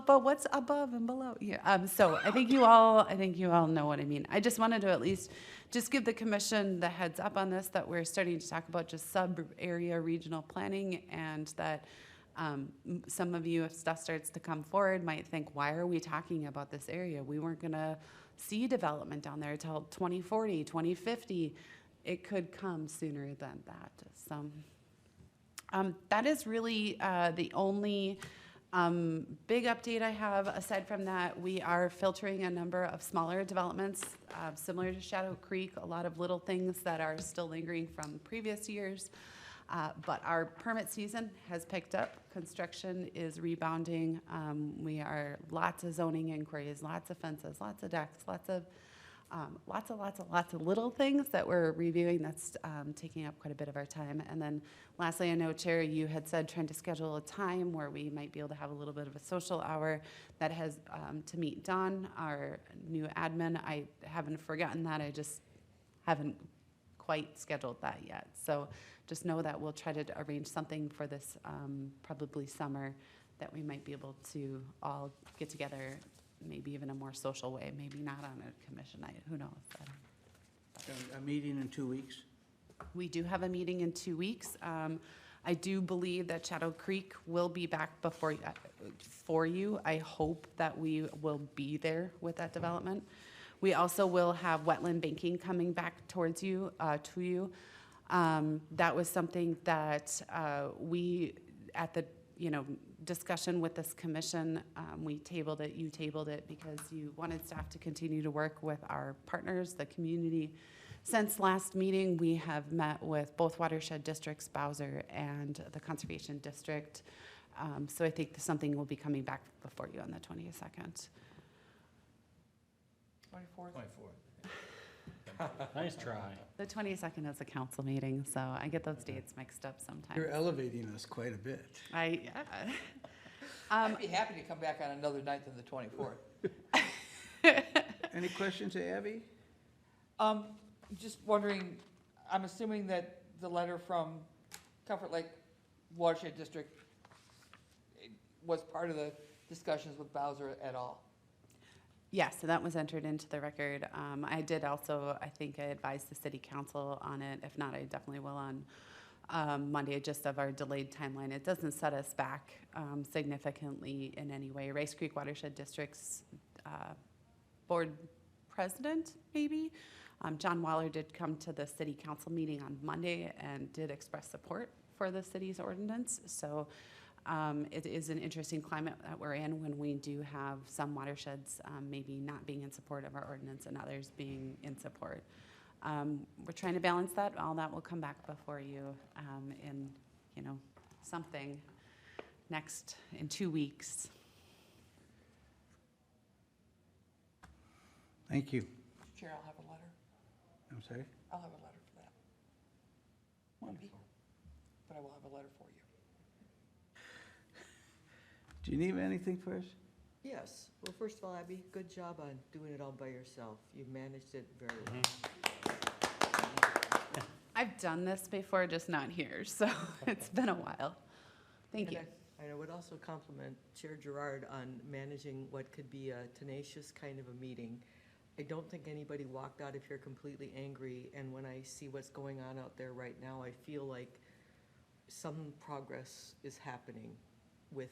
But what's above and below? Yeah. So I think you all know what I mean. I just wanted to at least just give the commission the heads up on this, that we're starting to talk about just sub-area regional planning, and that some of you, if stuff starts to come forward, might think, why are we talking about this area? We weren't going to see development down there until 2040, 2050. It could come sooner than that. So that is really the only big update I have. Aside from that, we are filtering a number of smaller developments similar to Shadow Creek, a lot of little things that are still lingering from previous years. But our permit season has picked up. Construction is rebounding. We are lots of zoning inquiries, lots of fences, lots of decks, lots of little things that we're reviewing that's taking up quite a bit of our time. And then lastly, I know, Chair, you had said trying to schedule a time where we might be able to have a little bit of a social hour that has to meet Dawn, our new admin. I haven't forgotten that. I just haven't quite scheduled that yet. So just know that we'll try to arrange something for this probably summer, that we might be able to all get together, maybe even a more social way, maybe not on a commission night, who knows? A meeting in 2 weeks? We do have a meeting in 2 weeks. I do believe that Shadow Creek will be back before for you. I hope that we will be there with that development. We also will have wetland banking coming back towards you, to you. That was something that we, at the discussion with this commission, we tabled it, you tabled it, because you wanted staff to continue to work with our partners, the community. Since last meeting, we have met with both watershed districts, Bowser and the Conservation District. So I think something will be coming back before you on the 22nd. 24th. Nice try. The 22nd is a council meeting, so I get those dates mixed up sometimes. You're elevating us quite a bit. I'd be happy to come back on another night than the 24th. Any questions, Abby? Just wondering, I'm assuming that the letter from Comfort Lake Watershed District was part of the discussions with Bowser at all? Yes, so that was entered into the record. I did also, I think I advised the city council on it. If not, I definitely will on Monday, just of our delayed timeline. It doesn't set us back significantly in any way. Rice Creek Watershed District's board president, maybe, John Waller did come to the city council meeting on Monday and did express support for the city's ordinance. So it is an interesting climate that we're in when we do have some watersheds maybe not being in support of our ordinance and others being in support. We're trying to balance that. All that will come back before you in, something in 2 weeks. Thank you. Chair, I'll have a letter. I'm sorry? I'll have a letter for that. Wonderful. But I will have a letter for you. Do you need anything for us? Yes. Well, first of all, Abby, good job on doing it all by yourself. You managed it very well. I've done this before, just not here, so it's been a while. Thank you. And I would also compliment Chair Gerard on managing what could be a tenacious kind of a meeting. I don't think anybody walked out of here completely angry, and when I see what's going on out there right now, I feel like some progress is happening with,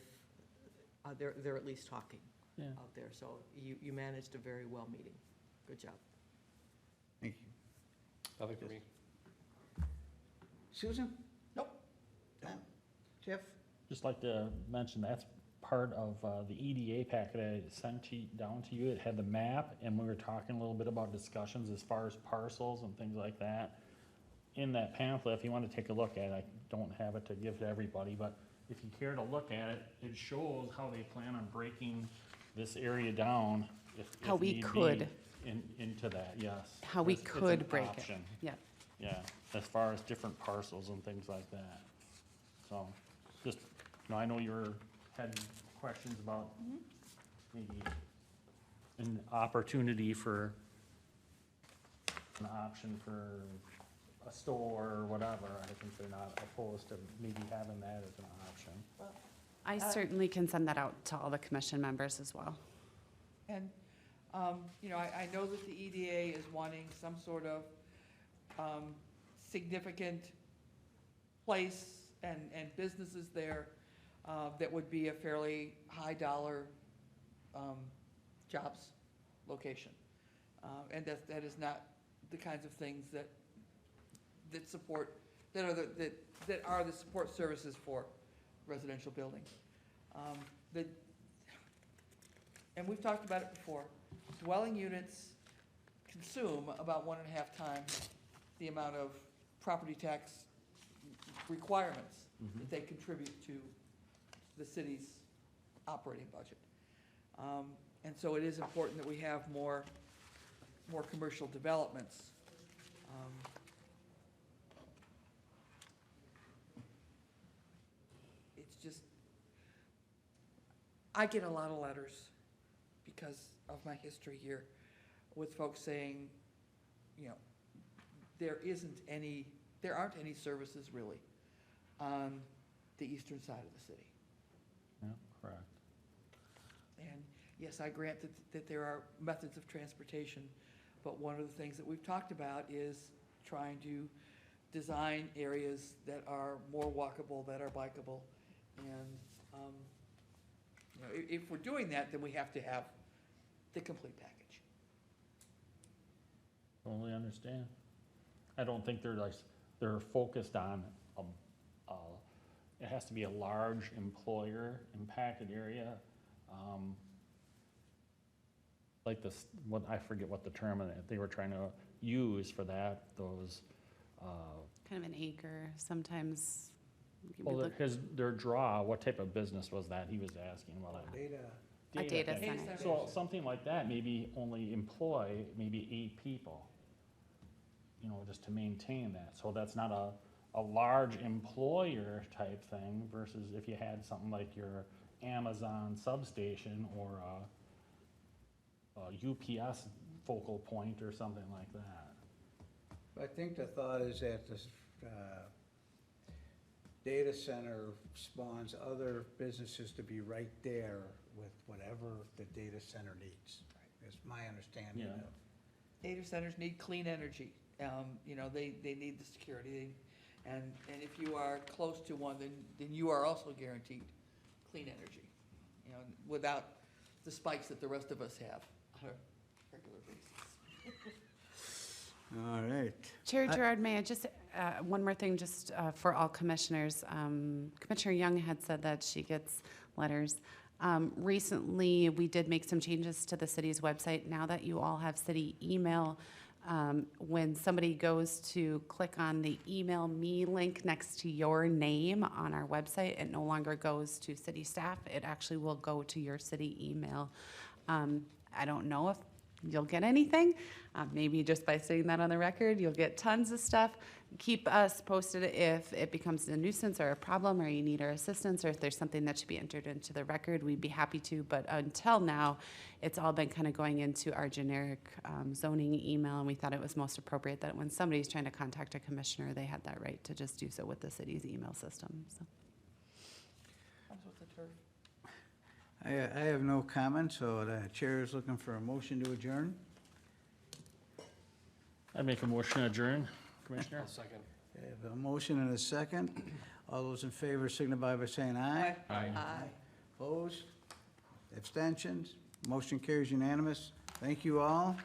they're at least talking out there. So you managed a very well meeting. Good job. Thank you. Nothing for me. Susan? Nope. Tom? Jeff? Just like to mention, that's part of the EDA packet I sent down to you. It had the map, and we were talking a little bit about discussions as far as parcels and things like that. In that pamphlet, if you want to take a look at it, I don't have it to give to everybody, but if you care to look at it, it shows how they plan on breaking this area down if How we need be, could. into that, yes. How we It's an could break it. option. Yeah. Yeah, as far as different parcels and things like that. So, just, I know you had questions about maybe an opportunity for an option for a store or whatever. I think they're not opposed to maybe having that as an option. I certainly can send that out to all the commission members as well. And, I know that the EDA is wanting some sort of significant place and businesses there that would be a fairly high dollar jobs location. And that is not the kinds of things that are the support services for residential buildings. And we've talked about it before, dwelling units consume about 1.5 times the amount of property tax requirements that they contribute to the city's operating budget. And so it is important that we have more commercial developments. It's just, I get a lot of letters because of my history here with folks saying, there aren't any services really on the eastern side of the city. Yeah, correct. And yes, I grant that there are methods of transportation, but one of the things that we've talked about is trying to design areas that are more walkable, that are bikeable. And if we're doing that, then we have to have the complete package. Totally understand. I don't think they're focused on, it has to be a large employer impacted area. Like this, I forget what the term they were trying to use for that, those. Kind of an acre, sometimes. Well, their draw, what type of business was that? He was asking. A data thing. center. So something like that, maybe only employ maybe 8 people. just to maintain that. So that's not a large employer type thing versus if you had something like your Amazon substation or a UPS focal point or something like that. I think the thought is that this data center spawns other businesses to be right there with whatever the data center needs. Is my understanding Yeah. of. Data centers need clean energy. You know, they need the security. And if you are close to one, then you are also guaranteed clean energy, you know, without the spikes that the rest of us have on a regular basis. All right. Chair Gerard, may I just, one more thing, just for all commissioners. Commissioner Young had said that she gets letters. Recently, we did make some changes to the city's website. Now that you all have city email, when somebody goes to click on the email me link next to your name on our website, it no longer goes to city staff. It actually will go to your city email. I don't know if you'll get anything. Maybe just by saying that on the record, you'll get tons of stuff. Keep us posted if it becomes a nuisance or a problem, or you need our assistance, or if there's something that should be entered into the record, we'd be happy to. But until now, it's all been kind of going into our generic zoning email, and we thought it was most appropriate that when somebody's trying to contact a commissioner, they had that right to just do so with the city's email system. So. Comes with the turf. I have no comment, so the chair is looking for a motion to adjourn. I'd make a motion to adjourn, Commissioner. Second. I have a motion and a second. All those in favor signify by saying aye. Aye. Opposed? Abstentions? Motion carries unanimous. Thank you all.